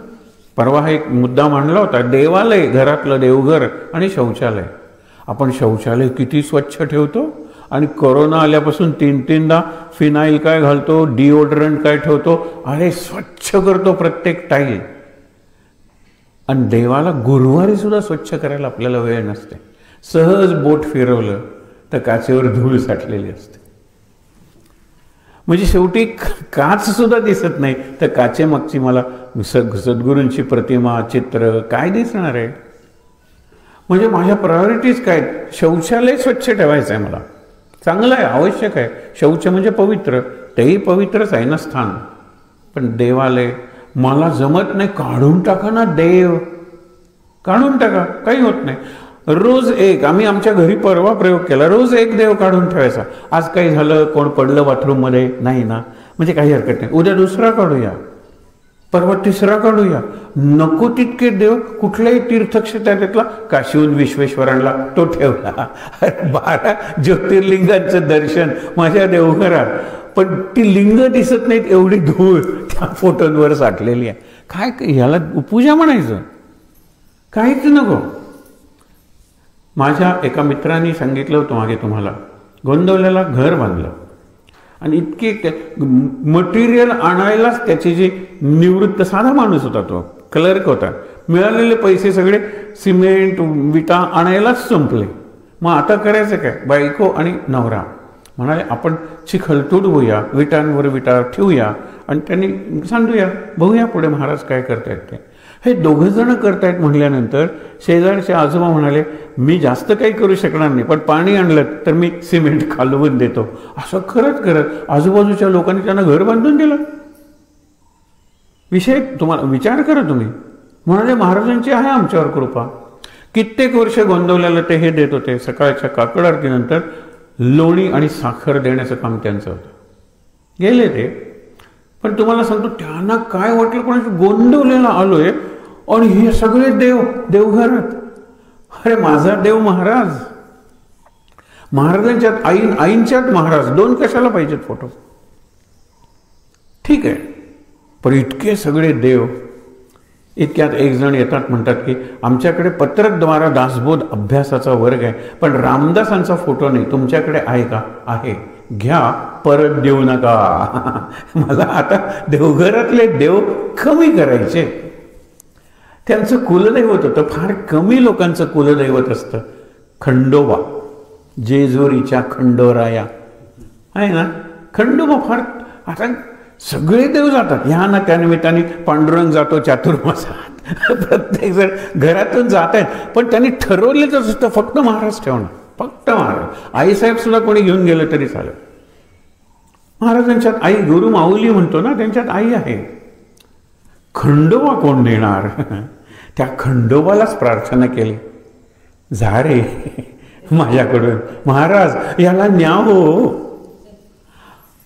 परवा हा एक मुद्दा मांडला होता, देवालय, घरातलं देवघर आणि शौचालय. आपण शौचालय किती स्वच्छ ठेवतो आणि कोरोना आल्यापासून 3-3दा फिनाईल काय घालतो, डिओड्रंट काय ठेवतो, अरे स्वच्छ करतो प्रत्येक टाईल. आणि देवाला गुरुवारी सुद्धा स्वच्छ करायला आपल्याला वेळ नसते. सहज बोट फिरवलं तर काचेवर धूळ साठलेली असते. म्हणजे शेवटी काच सुद्धा दिसत नाही तर काचेमागची मला सद्गुरूंची प्रतिमा, चित्र काय दिसणार आहे? म्हणजे माझ्या प्रायोरिटीज काय? शौचालय स्वच्छ ठेवायचं आहे मला, चांगलं आहे, आवश्यक आहे. शौच म्हणजे पवित्र, तेही पवित्रच आहे ना स्थान. पण देवालय मला जमत नाही, काढून टाका ना देव, काढून टाका, काही होत नाही. रोज एक, आम्ही आमच्या घरी परवा प्रयोग केला, रोज एक देव काढून ठेवायचा. आज काही झालं, कोण पडलं बाथरूममध्ये, नाही ना, म्हणजे काही हरकत नाही, उद्या दुसरा काढूया, परवा तिसरा काढूया. नको तितके देव, कुठल्याही तीर्थक्षेत्रातला, काशीहून विश्वेश्वरांना तो ठेवला. 12 ज्योतिर्लिंगांचं दर्शन माझ्या देवघरात, पण ती लिंग दिसत नाहीत, एवढी धूळ त्या फोटोंवर साठलेली आहे. काय ह्याला पूजा म्हणायचं? काहीच नको. माझ्या एका मित्रांनी सांगितलं होतं मागे तुम्हाला, गोंदवल्याला घर बांधलं आणि इतके मटेरियल आणायलाच त्याची जी निवृत्त साधा माणूस होता, तो क्लर्क होता, मिळालेले पैसे सगळे सिमेंट विटा आणायलाच संपले. मग आता करायचं काय? बायको आणि नवरा म्हणाले आपण चिखलतोड होऊया, विटांवर विटा ठेवूया आणि त्यांनी सांगूया, बघूया पुढे महाराज काय करतायत ते. हे दोघं जण करतायत म्हणल्यानंतर शेजारचे आजोबा म्हणाले, मी जास्त काही करू शकणार नाही, पण पाणी आणलं तर मी सिमेंट खालवून देतो. असं करत करत आजूबाजूच्या लोकांनी त्यांना घर बांधून दिलं. विषय तुम्हाला विचार करा तुम्ही. म्हणाले महाराजांची आहे आमच्यावर कृपा. कित्येक वर्ष गोंदवल्याला ते हे देत होते. सकाळच्या काकड आरतीनंतर लोणी आणि साखर देण्याचं काम त्यांचं होतं. गेले ते, पण तुम्हाला सांगतो त्यांना काय वाटलं, कोणाच्या गोंदवल्याला आलोय आणि हे सगळे देव देवघरात. अरे माझा देव महाराज, महाराजांच्यात आईंच्यात महाराज, 2 कशाला पाहिजेत फोटो? ठीक आहे, पण इतके सगळे देव. इतक्यात एक जण येतात, म्हणतात की आमच्याकडे पत्रकद्वारा दासबोध अभ्यासाचा वर्ग आहे, पण रामदासांचा फोटो नाही, तुमच्याकडे आहे का? आहे. घ्या, परत देऊ नका. मला आता देवघरातले देव कमी करायचे. त्यांचं कुलदैवत होतं, फार कमी लोकांचं कुलदैवत असतं खंडोबा. जेजुरीच्या खंडोराया आहे ना, खंडोबा. फार आता सगळे देव जातात ह्या ना, त्या निमित्ताने पांडुरंग जातो चातुर्मासात, प्रत्येक जण घरातून जात आहेत. पण त्यांनी ठरवलेच असतं फक्त महाराज ठेवणं, फक्त महाराज. आईसाहेब सुद्धा कोणी घेऊन गेलं तरी चालेल. महाराजांच्यात आई, गुरु माऊली म्हणतो ना, त्यांच्यात आई आहे. खंडोबा कोण देणार? त्या खंडोबालाच प्रार्थना केली, जा रे माझ्याकडून महाराज, याला न्या हो.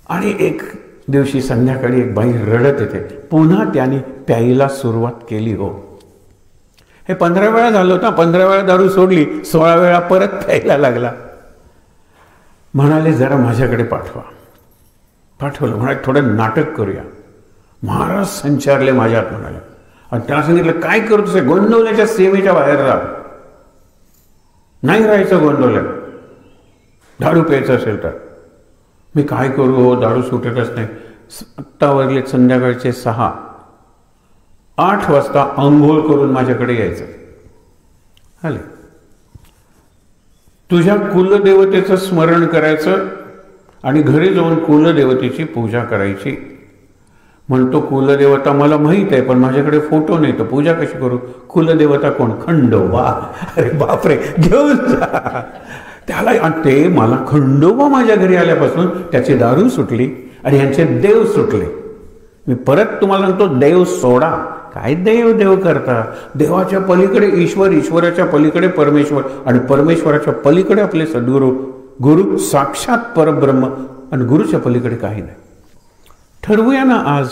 आणि एक दिवशी संध्याकाळी एक बाई रडत येते. पुन्हा त्याने प्यायला सुरुवात केली. हो, हे 15 वेळा झालं होतं. 15 वेळा दारू सोडली, 16 वेळा परत प्यायला लागला. म्हणाले जरा माझ्याकडे पाठवा. पाठवलं. म्हणाले थोडं नाटक करूया. महाराज संचारले माझ्यात म्हणाले. आणि त्याला सांगितलं काय करतोस, गोंदवल्याच्या सीमेच्या बाहेर राहा, नाही राहायचं गोंदवल्यात, दारू प्यायचं असेल तर. मी काय करू हो, दारू सुटतच नाही. आत्ता वाजले संध्याकाळचे 6. 8 वाजता अंघोळ करून माझ्याकडे यायचं. आले, तुझ्या कुलदेवतेचं स्मरण करायचं आणि घरी जाऊन कुलदेवतेची पूजा करायची. म्हणतो कुलदेवता मला माहीत आहे, पण माझ्याकडे फोटो नाही, तर पूजा कशी करू? कुलदेवता कोण? खंडोबा. अरे बापरे, घेऊन जा त्याला. ते मला खंडोबा माझ्या घरी आल्यापासून त्याची दारू सुटली आणि यांचे देव सुटले. मी परत तुम्हाला सांगतो, देव सोडा. काय देव देव करता? देवाच्या पलीकडे ईश्वर, ईश्वराच्या पलीकडे परमेश्वर आणि परमेश्वराच्या पलीकडे आपले सद्गुरू. गुरु साक्षात परब्रह्म आणि गुरुच्या पलीकडे काही नाही. ठरवूया ना आज.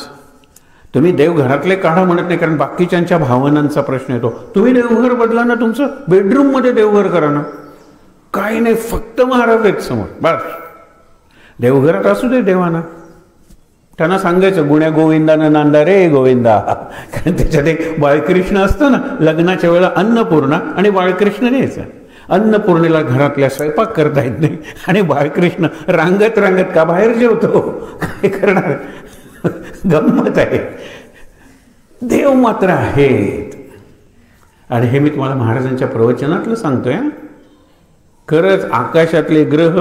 तुम्ही देवघरातले काढा म्हणत नाही, कारण बाकीच्यांच्या भावनांचा प्रश्न येतो. तुम्ही देवघर बदला ना, तुमचं बेडरूम मध्ये देवघर करा ना. काही नाही, फक्त महाराज आहेत समोर, बस. देवघरात असू दे देवाना. त्यांना सांगायचं गुण्या गोविंदानं नांदा रे गोविंदा. कारण त्याच्यात एक बाळकृष्ण असतं ना, लग्नाच्या वेळेला अन्नपूर्णा आणि बाळकृष्ण द्यायचं. अन्नपूर्णेला घरातल्या स्वयंपाक करता येत नाही आणि बाळकृष्ण रांगत रांगत का बाहेर जेवतो, काय करणार? गंमत आहे. देव मात्र आहेत. आणि हे मी तुम्हाला महाराजांच्या प्रवचनातलं सांगतोय. खरंच आकाशातले ग्रह,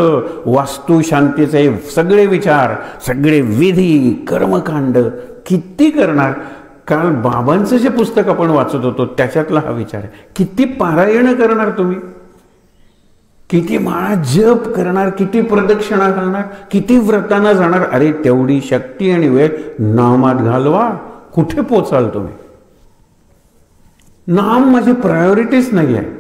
वास्तू शांतीचे सगळे विचार, सगळे विधी, कर्मकांड किती करणार? काल बाबांचं जे पुस्तक आपण वाचत होतो त्याच्यातला हा विचार आहे. किती पारायण करणार तुम्ही? किती माळा जप करणार? किती प्रदक्षिणा करणार? किती व्रतांना जाणार? अरे तेवढी शक्ती आणि वेळ नामात घालवा. कुठे पोचाल तुम्ही? नाम माझी प्रायोरिटीच नाही आहे.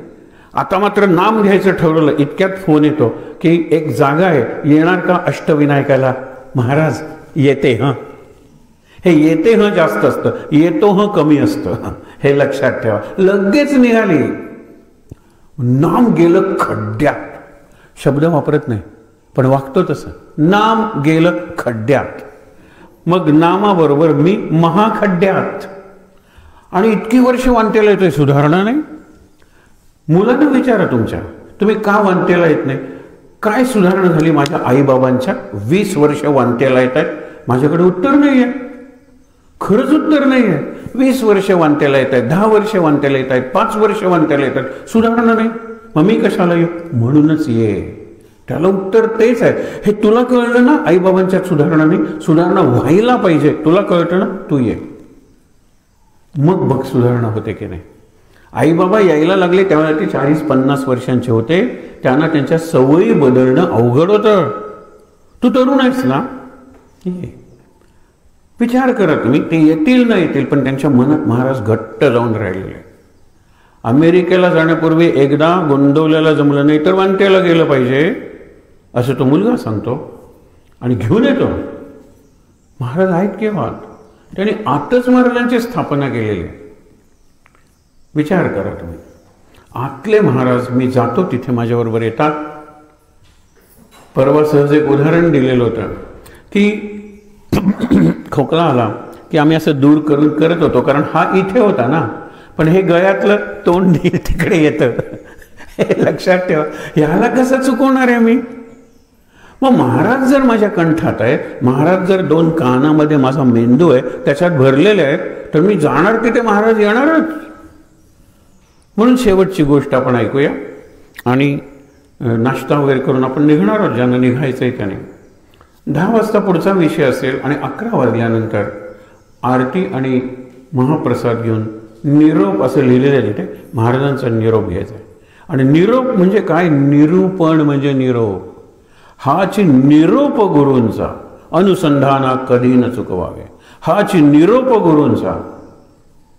आता मात्र नाम घ्यायचं ठरवलं, इतक्यात फोन येतो की एक जागा आहे, येणार का अष्टविनायकाला? महाराज येते हं. हे येते हं जास्त असतं, येतो हं कमी असतं, हे लक्षात ठेवा. लगेच निघाली. नाम गेलं खड्ड्यात. शब्द वापरत नाही पण वागतो तसं. नाम गेलं खड्ड्यात. मग नामाबरोबर मी महाखड्ड्यात. आणि इतकी वर्ष वांटेला येतोय, सुधारणा नाही. मुलांना विचारा तुमच्या, तुम्ही का वांटेला येत नाही? काय सुधारणा झाली माझ्या आईबाबांच्या? 20 वर्ष वांटेला येत आहेत. माझ्याकडे उत्तर नाही आहे, खरंच उत्तर नाही आहे. 20 वर्ष वांटेला येत आहेत, 10 वर्ष वांटेला येत आहेत, 5 वर्ष वांटेला येत आहेत, सुधारणा नाही. मग मी कशाला येऊ? म्हणूनच ये. त्याला उत्तर तेच आहे. हे तुला कळलं ना, आईबाबांच्यात सुधारणा नाही, सुधारणा व्हायला पाहिजे. तुला कळतं ना, तू ये. मग बघ सुधारणा होते की नाही. आईबाबा यायला लागले त्यावेळेला ते 40-50 वर्षांचे होते. त्यांना त्यांच्या सवयी बदलणं अवघड होतं. तू तरुण आहेस ना, विचार करा तुम्ही, ते येतील ना येतील, पण त्यांच्या मनात महाराज घट्ट जाऊन राहिलेले. अमेरिकेला जाण्यापूर्वी एकदा गोंदवल्याला जमलं नाही तर वांट्याला गेलं पाहिजे, असं तो मुलगा सांगतो आणि घेऊन येतो. महाराज आहेत केव्हा? त्यांनी आतच महाराजांची स्थापना केलेली. विचार करा तुम्ही. आतले महाराज, मी जातो तिथे माझ्याबरोबर येतात. परवा सहज एक उदाहरण दिलेलं होतं की खोकला आला की आम्ही असं दूर करून करत होतो, कारण हा इथे होता ना, पण हे गळ्यातलं तोंड तिकडे येतं. हे लक्षात ठेवा. ह्याला कसं चुकवणार आहे मी? मग महाराज जर माझ्या कंठात आहे, महाराज जर 2 कानामध्ये माझा मेंदू आहे त्याच्यात भरलेले आहे, तर मी जाणार तिथे महाराज येणारच. म्हणून शेवटची गोष्ट आपण ऐकूया आणि नाश्ता वगैरे करून आपण निघणार आहोत, ज्यांना निघायचं आहे त्याने. 10 वाजता पुढचा विषय असेल आणि 11 वाजल्यानंतर आरती आणि महाप्रसाद घेऊन निरोप असं लिहिलेलं आहे तिथे, महाराजांचा निरोप घ्यायचा आहे. आणि निरोप म्हणजे काय? निरूपण म्हणजे निरोप. हाची निरोप गुरूंचा अनुसंधाना कधी न चुकवावे. हाची निरोप गुरूंचा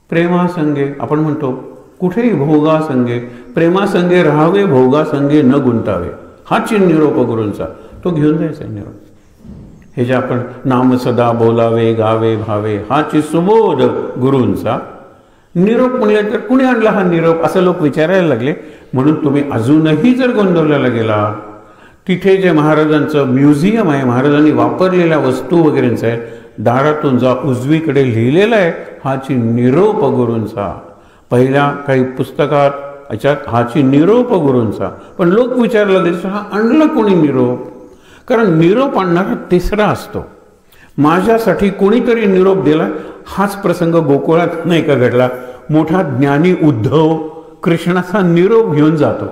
प्रेमासंगे, आपण म्हणतो कुठेही भोगासंगे, प्रेमासंगे राहावे, भोगासंगे न गुंतावे. हाची निरोप गुरूंचा, तो घेऊन जायचा निरोप. हे जे आपण नाम सदा बोलावे गावे भावे, हाची सुबोध गुरूंचा. निरोप म्हणले तर कुणी आणला हा निरोप असं लोक विचारायला लागले. म्हणून तुम्ही अजूनही जर गोंधळला गेला, तिथे जे महाराजांचं म्युझियम आहे, महाराजांनी वापरलेल्या वस्तू वगैरेंचं आहे, दारातून जा उजवीकडे लिहिलेलं आहे हाची निरोप गुरूंचा. पहिल्या काही पुस्तकात याच्यात हाची निरोप गुरूंचा. पण लोक विचारला लागले हा आणला कोणी निरोप? कारण निरोप आणणारा तिसरा असतो. माझ्यासाठी कोणीतरी निरोप दिला. हाच प्रसंग गोकुळात नाही का घडला? मोठा ज्ञानी उद्धव कृष्णाचा निरोप घेऊन जातो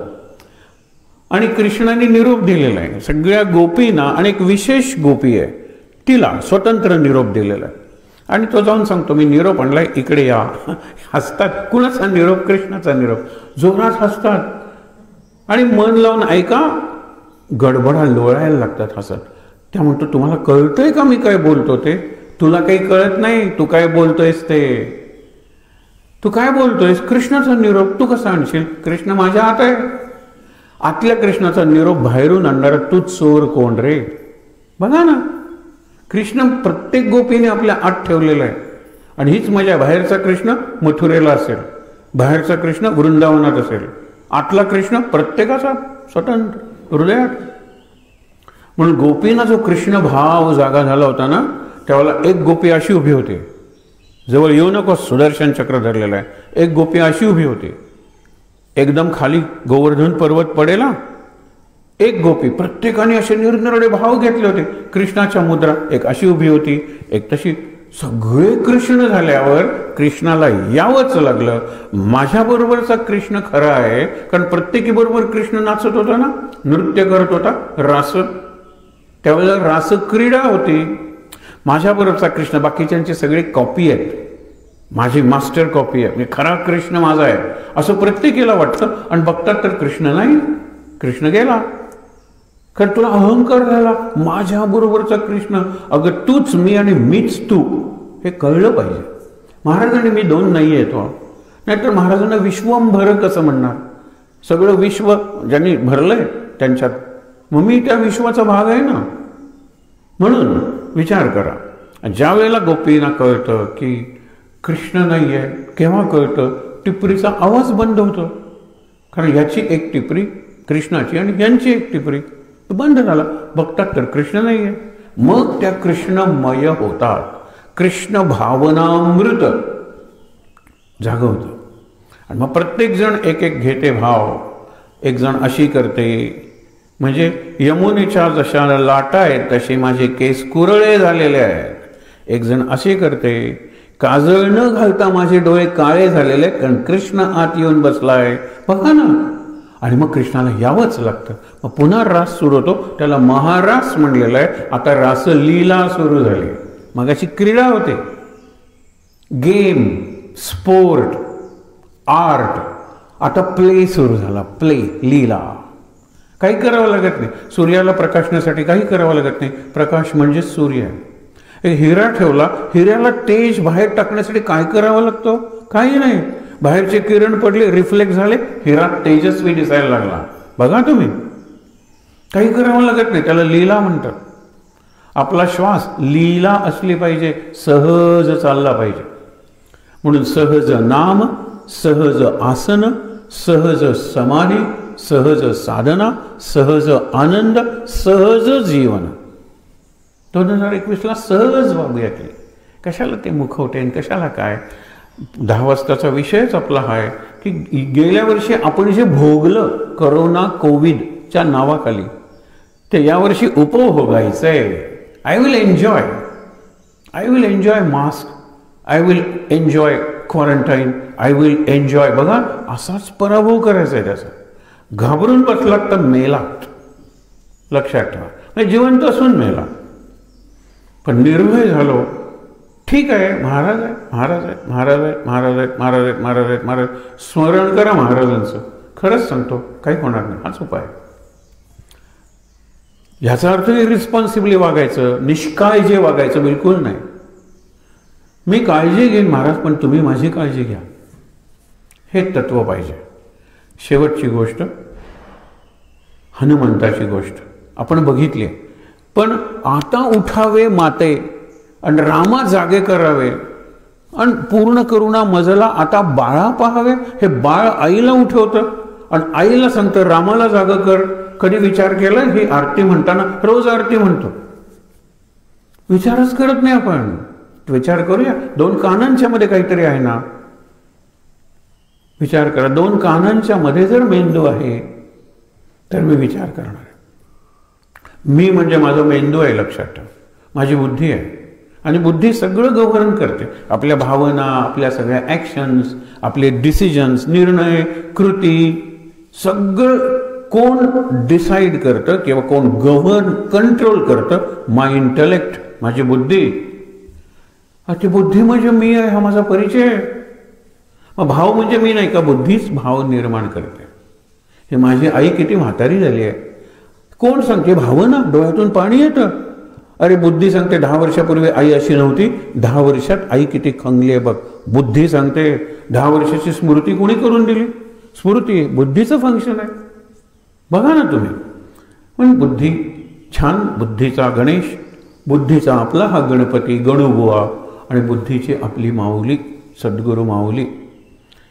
आणि कृष्णाने निरोप दिलेला आहे सगळ्या गोपींना, आणि एक विशेष गोपी आहे तिला स्वतंत्र निरोप दिलेला आहे. आणि तो जाऊन सांगतो मी निरोप आणलाय, इकडे या. हसतात. कुणाचा निरोप? कृष्णाचा निरोप. जोरात हसतात आणि मन लावून ऐका, गडबडा लोळायला लागतात हसत. त्या म्हणतो तुम्हाला कळतंय का मी काय बोलतो ते? तुला काही कळत नाही, तू काय बोलतोयस ते. तू काय बोलतोयस? कृष्णाचा निरोप तू कसा आणशील? कृष्ण माझ्या हात आहे. आतल्या कृष्णाचा निरोप बाहेरून आणणारा तूच चोर कोण रे? बघा ना, कृष्ण प्रत्येक गोपीने आपल्या आत ठेवलेला आहे. आणि हीच मजा. बाहेरचा कृष्ण मथुरेला असेल, बाहेरचा कृष्ण वृंदावनात असेल, आतला कृष्ण प्रत्येकाचा स्वतंत्र हृदयात. म्हणून गोपींना जो कृष्ण भाव जागा झाला होता ना, त्यावेळेला एक गोपी अशी उभी होती, जवळ येऊ नको सुदर्शन चक्र धरलेला आहे. एक गोपी अशी उभी होती, एकदम खाली गोवर्धन पर्वत पडेला. एक गोपी, प्रत्येकाने असे निरनिराळे भाव घेतले होते. कृष्णाच्या मुद्रा, एक अशी उभी होती, एक तशी. सगळे कृष्ण झाल्यावर कृष्णाला यावंच लागलं. माझ्याबरोबरचा कृष्ण खरा आहे, कारण प्रत्येकीबरोबर कृष्ण नाचत होता ना, नृत्य करत होता, रास. त्यावेळेला रास क्रीडा होती. माझ्याबरोबरचा कृष्ण, बाकीच्यांची सगळी कॉपी आहेत, माझी मास्टर कॉपी आहे, खरा कृष्ण माझा आहे असं प्रत्येकीला वाटतं. आणि बघतात तर कृष्ण नाही, कृष्ण गेला. कारण तुला अहंकार झाला, माझ्याबरोबरचा कृष्ण. अगं तूच मी आणि मीच तू, हे कळलं पाहिजे. महाराजांनी मी दोन नाही येतो, नाहीतर महाराजांना विश्वंभर कसं म्हणणार? सगळं विश्व ज्यांनी भरलंय त्यांच्यात, मग मी त्या विश्वाचा भाग आहे ना. म्हणून विचार करा, ज्या वेळेला गोपींना कळतं की कृष्ण नाही आहे, केव्हा कळतं? टिपरीचा आवाज बंद होतो. कारण ह्याची एक टिपरी कृष्णाची आणि यांची एक टिपरी, बंद झाला. बघतात तर कृष्ण नाही आहे. मग त्या कृष्णमय होतात. कृष्ण भावनामृत जागवतं. आणि मग प्रत्येक जण एक एक घेते भाव. एक जण अशी करते, म्हणजे यमुनेच्या जशा लाटा आहेत तसे माझे केस कुरळे झालेले आहेत. एक जण असे करते, काजळ न घालता माझे डोळे काळे झालेले आहेत, कारण कृष्ण आत येऊन बसलाय. बघा ना. आणि मग कृष्णाला यावंच लागतं. मग पुन्हा रास सुरू होतो, त्याला महारास म्हणलेला आहे. आता रासलीला सुरू झाली. मग अशी क्रीडा होते, गेम, स्पोर्ट, आर्ट. आता प्ले सुरू झाला, प्ले, लीला. काही करावं लागत नाही. सूर्याला प्रकाशण्यासाठी काही करावं लागत नाही. प्रकाश म्हणजे सूर्य आहे. एक हिरा ठेवला, हिऱ्याला तेज बाहेर टाकण्यासाठी काय करावं लागतं? काही नाही. बाहेरचे किरण पडले, रिफ्लेक्ट झाले, हिरा तेजस्वी दिसायला लागला. बघा तुम्ही, काही करावं लागत नाही. त्याला लीला म्हणतात. आपला श्वास लीला असली पाहिजे, सहज चालला पाहिजे. म्हणून सहज नाम, सहज आसन, सहज समाधी, सहज साधना, सहज आनंद, सहज जीवन. 2021ला सहज वागूया की. कशाला ते मुखवटे, कशाला काय? 10 वाजताचा विषयच आपला आहे की गेल्या वर्षी आपण जे भोगलं करोना कोविडच्या नावाखाली, ते यावर्षी उपभोगायचंय. I will enjoy mask, I will enjoy quarantine, I will enjoy. बघा, असाच पराभव करायचा आहे त्याचा. घाबरून बसलात तर मेलात, लक्षात ठेवा. म्हणजे जिवंत असून मेला. पण निर्भय झालो, ठीक आहे, महाराज आहे, महाराज आहे, महाराज आहे, महाराज आहेत, महाराज आहेत, महाराज आहेत, महाराज. स्मरण करा महाराजांचं. खरंच सांगतो, काही होणार नाही. हाच उपाय. ह्याचा अर्थ इरिस्पॉन्सिबली वागायचं, निष्काळजी वागायचं बिलकुल नाही. मी काळजी घेईन महाराज, पण तुम्ही माझी काळजी घ्या, हे तत्व पाहिजे. शेवटची गोष्ट हनुमंताची गोष्ट आपण बघितली. पण आता उठावे माते आणि रामा जागे करावे आणि पूर्ण करुणा मजला आता बाळा पाहावे. हे बाळ आईला उठवतं आणि आईला सांगतं रामाला जागं कर. कधी विचार केला? ही आरती म्हणताना रोज आरती म्हणतो, विचारच करत नाही आपण. विचार करूया, 2 कानांच्या मध्ये काहीतरी आहे ना. विचार करा, 2 कानांच्या मध्ये जर मेंदू आहे तर मी विचार करणार आहे. मी म्हणजे माझा मेंदू आहे, लक्षात ठेवा. माझी बुद्धी आहे आणि बुद्धी सगळं गव्हर्न करते. आपल्या भावना, आपल्या सगळ्या ॲक्शन्स, आपले डिसिजन्स, निर्णय, कृती, सगळं कोण डिसाईड करतं किंवा कोण गव्हर्न कंट्रोल करतं? माय इंटलेक्ट, माझी बुद्धी. ती बुद्धी म्हणजे मी आहे, हा माझा परिचय आहे. मग भाव म्हणजे मी नाही का? बुद्धीच भाव निर्माण करते. हे माझी आई किती म्हातारी झाली आहे. कोण सांगते? भावना. डोळ्यातून पाणी येतं. अरे बुद्धी सांगते 10 वर्षापूर्वी आई अशी नव्हती, 10 वर्षात आई किती खंगली आहे बघ. बुद्धी सांगते 10 वर्षाची स्मृती कोणी करून दिली? स्मृती बुद्धीचं फंक्शन आहे. बघा ना तुम्ही. पण बुद्धी छान, बुद्धीचा गणेश, बुद्धीचा आपला हा गणपती गणुबुवा आणि बुद्धीची आपली माऊली सद्गुरू माऊली.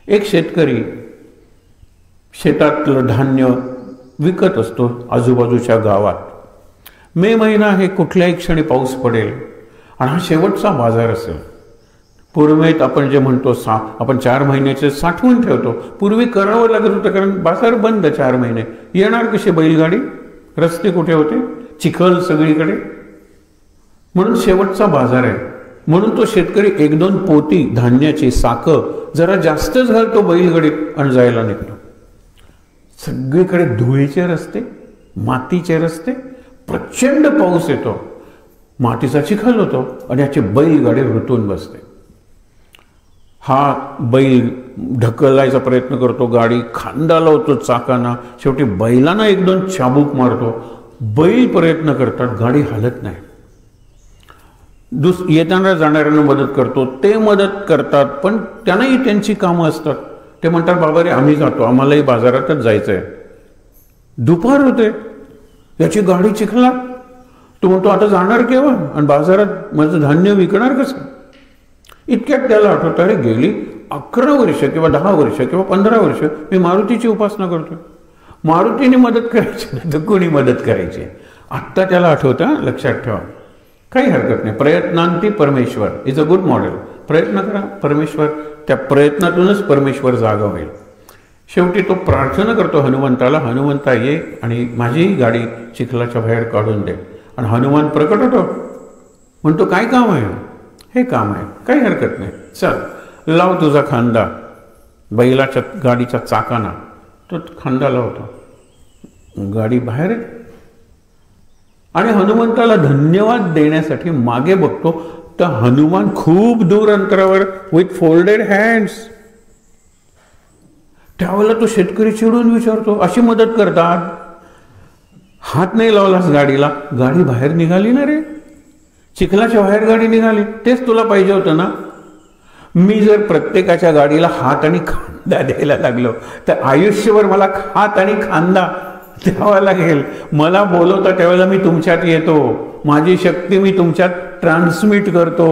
एक शेतकरी शेतातलं धान्य विकत असतो आजूबाजूच्या गावात. मे महिना आहे, कुठल्याही क्षणी पाऊस पडेल आणि हा शेवटचा बाजार असेल. पूर्वेत आपण जे म्हणतो आपण 4 महिन्याचे साठवून ठेवतो. पूर्वी करावं लागत होतं, कारण बाजार बंद 4 महिने. येणार कशी बैलगाडी? रस्ते कुठे होते? चिखल सगळीकडे. म्हणून शेवटचा बाजार आहे. म्हणून तो शेतकरी 1-2 पोती धान्याची साखर जरा जास्तच घालतो बैलगाडीत आणि जायला निघतो. सगळीकडे धुळीचे रस्ते, मातीचे रस्ते, प्रचंड पाऊस येतो, मातीचा चिखल होतो आणि याची बैलगाडी रुतून बसते. हा बैल ढकलायचा प्रयत्न करतो, गाडी खांदा लावतो चाकांना, शेवटी बैलांना 1-2 चाबूक मारतो. बैल प्रयत्न करतात, गाडी हलत नाही. येताना जाणाऱ्यांना मदत करतो, ते मदत करतात, पण त्यांनाही त्यांची कामं असतात. ते म्हणतात बाबा रे आम्ही जातो, आम्हालाही बाजारातच जायचं आहे. दुपार होते, याची गाडी चिखला. तो म्हणतो आता जाणार केव्हा आणि बाजारात माझं धान्य विकणार कसं? इतक्यात त्याला आठवतं, अरे गेली 11 वर्ष किंवा 10 वर्ष किंवा 15 वर्ष मी मारुतीची उपासना करतोय. मारुतीने मदत करायची नाही तर कोणी मदत करायची? आत्ता त्याला आठवतं. लक्षात ठेवा, काही हरकत नाही. प्रयत्नांती परमेश्वर इज अ गुड मॉडेल. प्रयत्न करा, परमेश्वर, त्या प्रयत्नातूनच परमेश्वर जागा होईल. शेवटी तो प्रार्थना करतो हनुमंताला, हनुमंता ये आणि माझीही गाडी चिखलाच्या बाहेर काढून दे. आणि हनुमान प्रकट होतो, म्हणतो काय काम आहे? हे काम आहे, काही हरकत नाही, चल लाव तुझा खांदा. बैलाच्या गाडीच्या चाकाना तो खांदा लावतो, गाडी बाहेर आहे. आणि हनुमंताला धन्यवाद देण्यासाठी मागे बघतो तर हनुमान खूप दूर अंतरावर विथ फोल्डेड हँड्स. त्यावेळेला तो शेतकरी चिडून विचारतो, अशी मदत करतात? हात नाही लावलास गाडीला, गाडी बाहेर निघाली ना रे, चिखलाच्या बाहेर गाडी निघाली. तेच तुला पाहिजे होतं ना. मी जर प्रत्येकाच्या गाडीला हात आणि खांदा द्यायला लागलो तर आयुष्यभर मला हात आणि खांदा द्यावा लागेल. मला बोलवता त्यावेळेला मी तुमच्यात येतो, माझी शक्ती मी तुमच्यात ट्रान्समिट करतो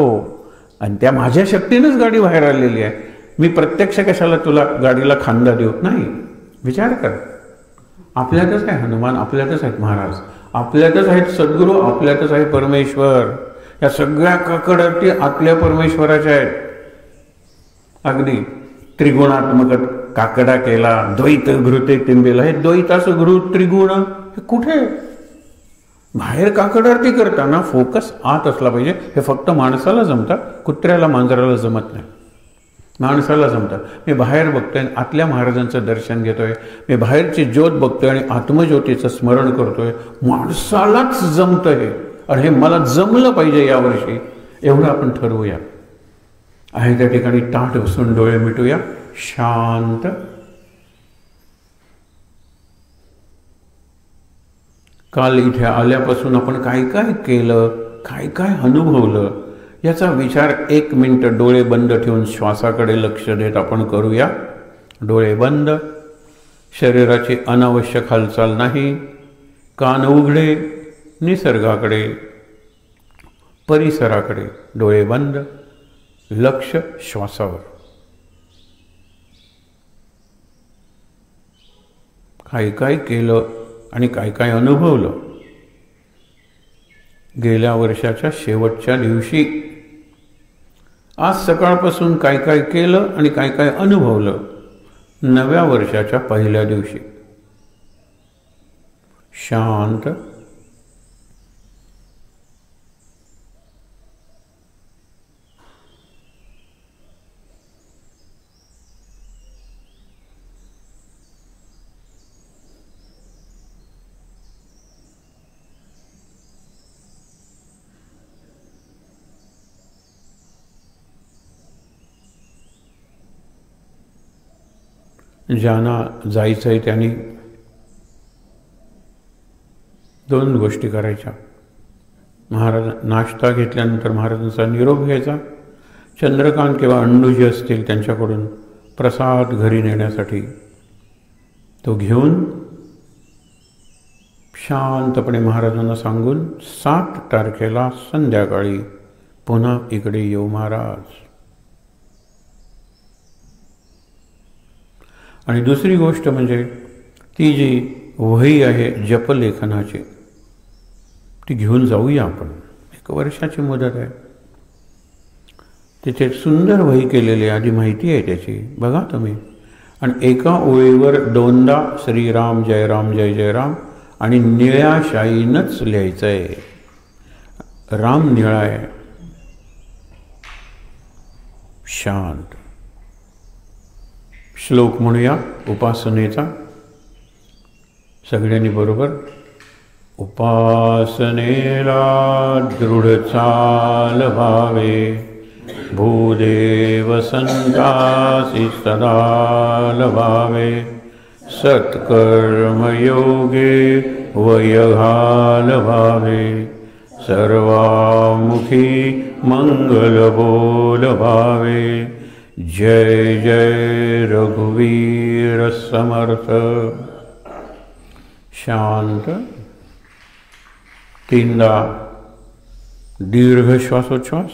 आणि त्या माझ्या शक्तीनेच गाडी बाहेर आलेली आहे. मी प्रत्यक्ष कशाला तुला गाडीला खांदा देऊ? नाही. विचार कर, आपल्यातच आहे हनुमान, आपल्यातच आहेत महाराज, आपल्यातच आहेत सद्गुरू, आपल्यातच आहे परमेश्वर. या सगळ्या काकडार्थी आतल्या परमेश्वराच्या आहेत. अगदी त्रिगुणात्मक काकडा केला, द्वैत घृते टिंबेला. हे द्वैताचं घृत त्रिगुण हे कुठे? बाहेर काकड आरती करताना फोकस आत असला पाहिजे. हे फक्त माणसाला जमतं, कुत्र्याला मांजराला जमत नाही. माणसाला जमतं. मी बाहेर बघतोय, आतल्या महाराजांचं दर्शन घेतोय, मी बाहेरची ज्योत बघतोय आणि आत्मज्योतीचं स्मरण करतोय. माणसालाच जमतं हे, आणि हे मला जमलं पाहिजे यावर्षी, एवढं आपण ठरवूया. आहे त्या ठिकाणी ताठ बसून डोळे मिटूया. शांत. काल इथे आल्यापासून आपण काय काय केलं, काय काय अनुभवलं, याचा विचार 1 मिनिट डोळे बंद ठेवून श्वासाकडे लक्ष देत आपण करूया. डोळे बंद. शरीराची अनावश्यक हालचाल नाही. कान उघडे. निसर्गाकडे, परिसराकडे. डोळे बंद. लक्ष श्वासावर. काय काय केलं आणि काय काय अनुभवलं. गेल्या वर्षाच्या शेवटच्या दिवशी, आज सकाळपासून काय काय केलं आणि काय काय अनुभवलं नव्या वर्षाच्या पहिल्या दिवशी. शांत. ज्यांना जायचं आहे त्यांनी 2 गोष्टी करायच्या. महाराज नाश्ता घेतल्यानंतर महाराजांचा निरोप घ्यायचा. चंद्रकांत किंवा अण्णू जे असतील त्यांच्याकडून प्रसाद घरी नेण्यासाठी तो घेऊन शांतपणे महाराजांना सांगून 7 तारखेला संध्याकाळी पुन्हा इकडे येऊ महाराज. आणि दुसरी गोष्ट म्हणजे ती जी वही आहे जपलेखनाची, ती घेऊन जाऊया आपण. 1 वर्षाची मुदत आहे. तिथे सुंदर वही केलेली, आधी माहिती आहे त्याची, बघा तुम्ही. आणि एका ओळीवर 2दा श्रीराम जय राम जय जय राम आणि निळ्या शाईनंच लिहायचं आहे. राम निळा आहे. शांत. श्लोक म्हणूया उपासनेचा सगळ्यांनी बरोबर. उपासनेला दृढ चाल व्हावे, भूदेव संतासी सदा लभावे, सत्कर्मयोगे वयघाल व्हावे, सर्वामुखी मंगल बोल व्हावे. जय जय रघुवीर समर्थ. शांत. 3दा दीर्घ श्वासोच्छ्वास.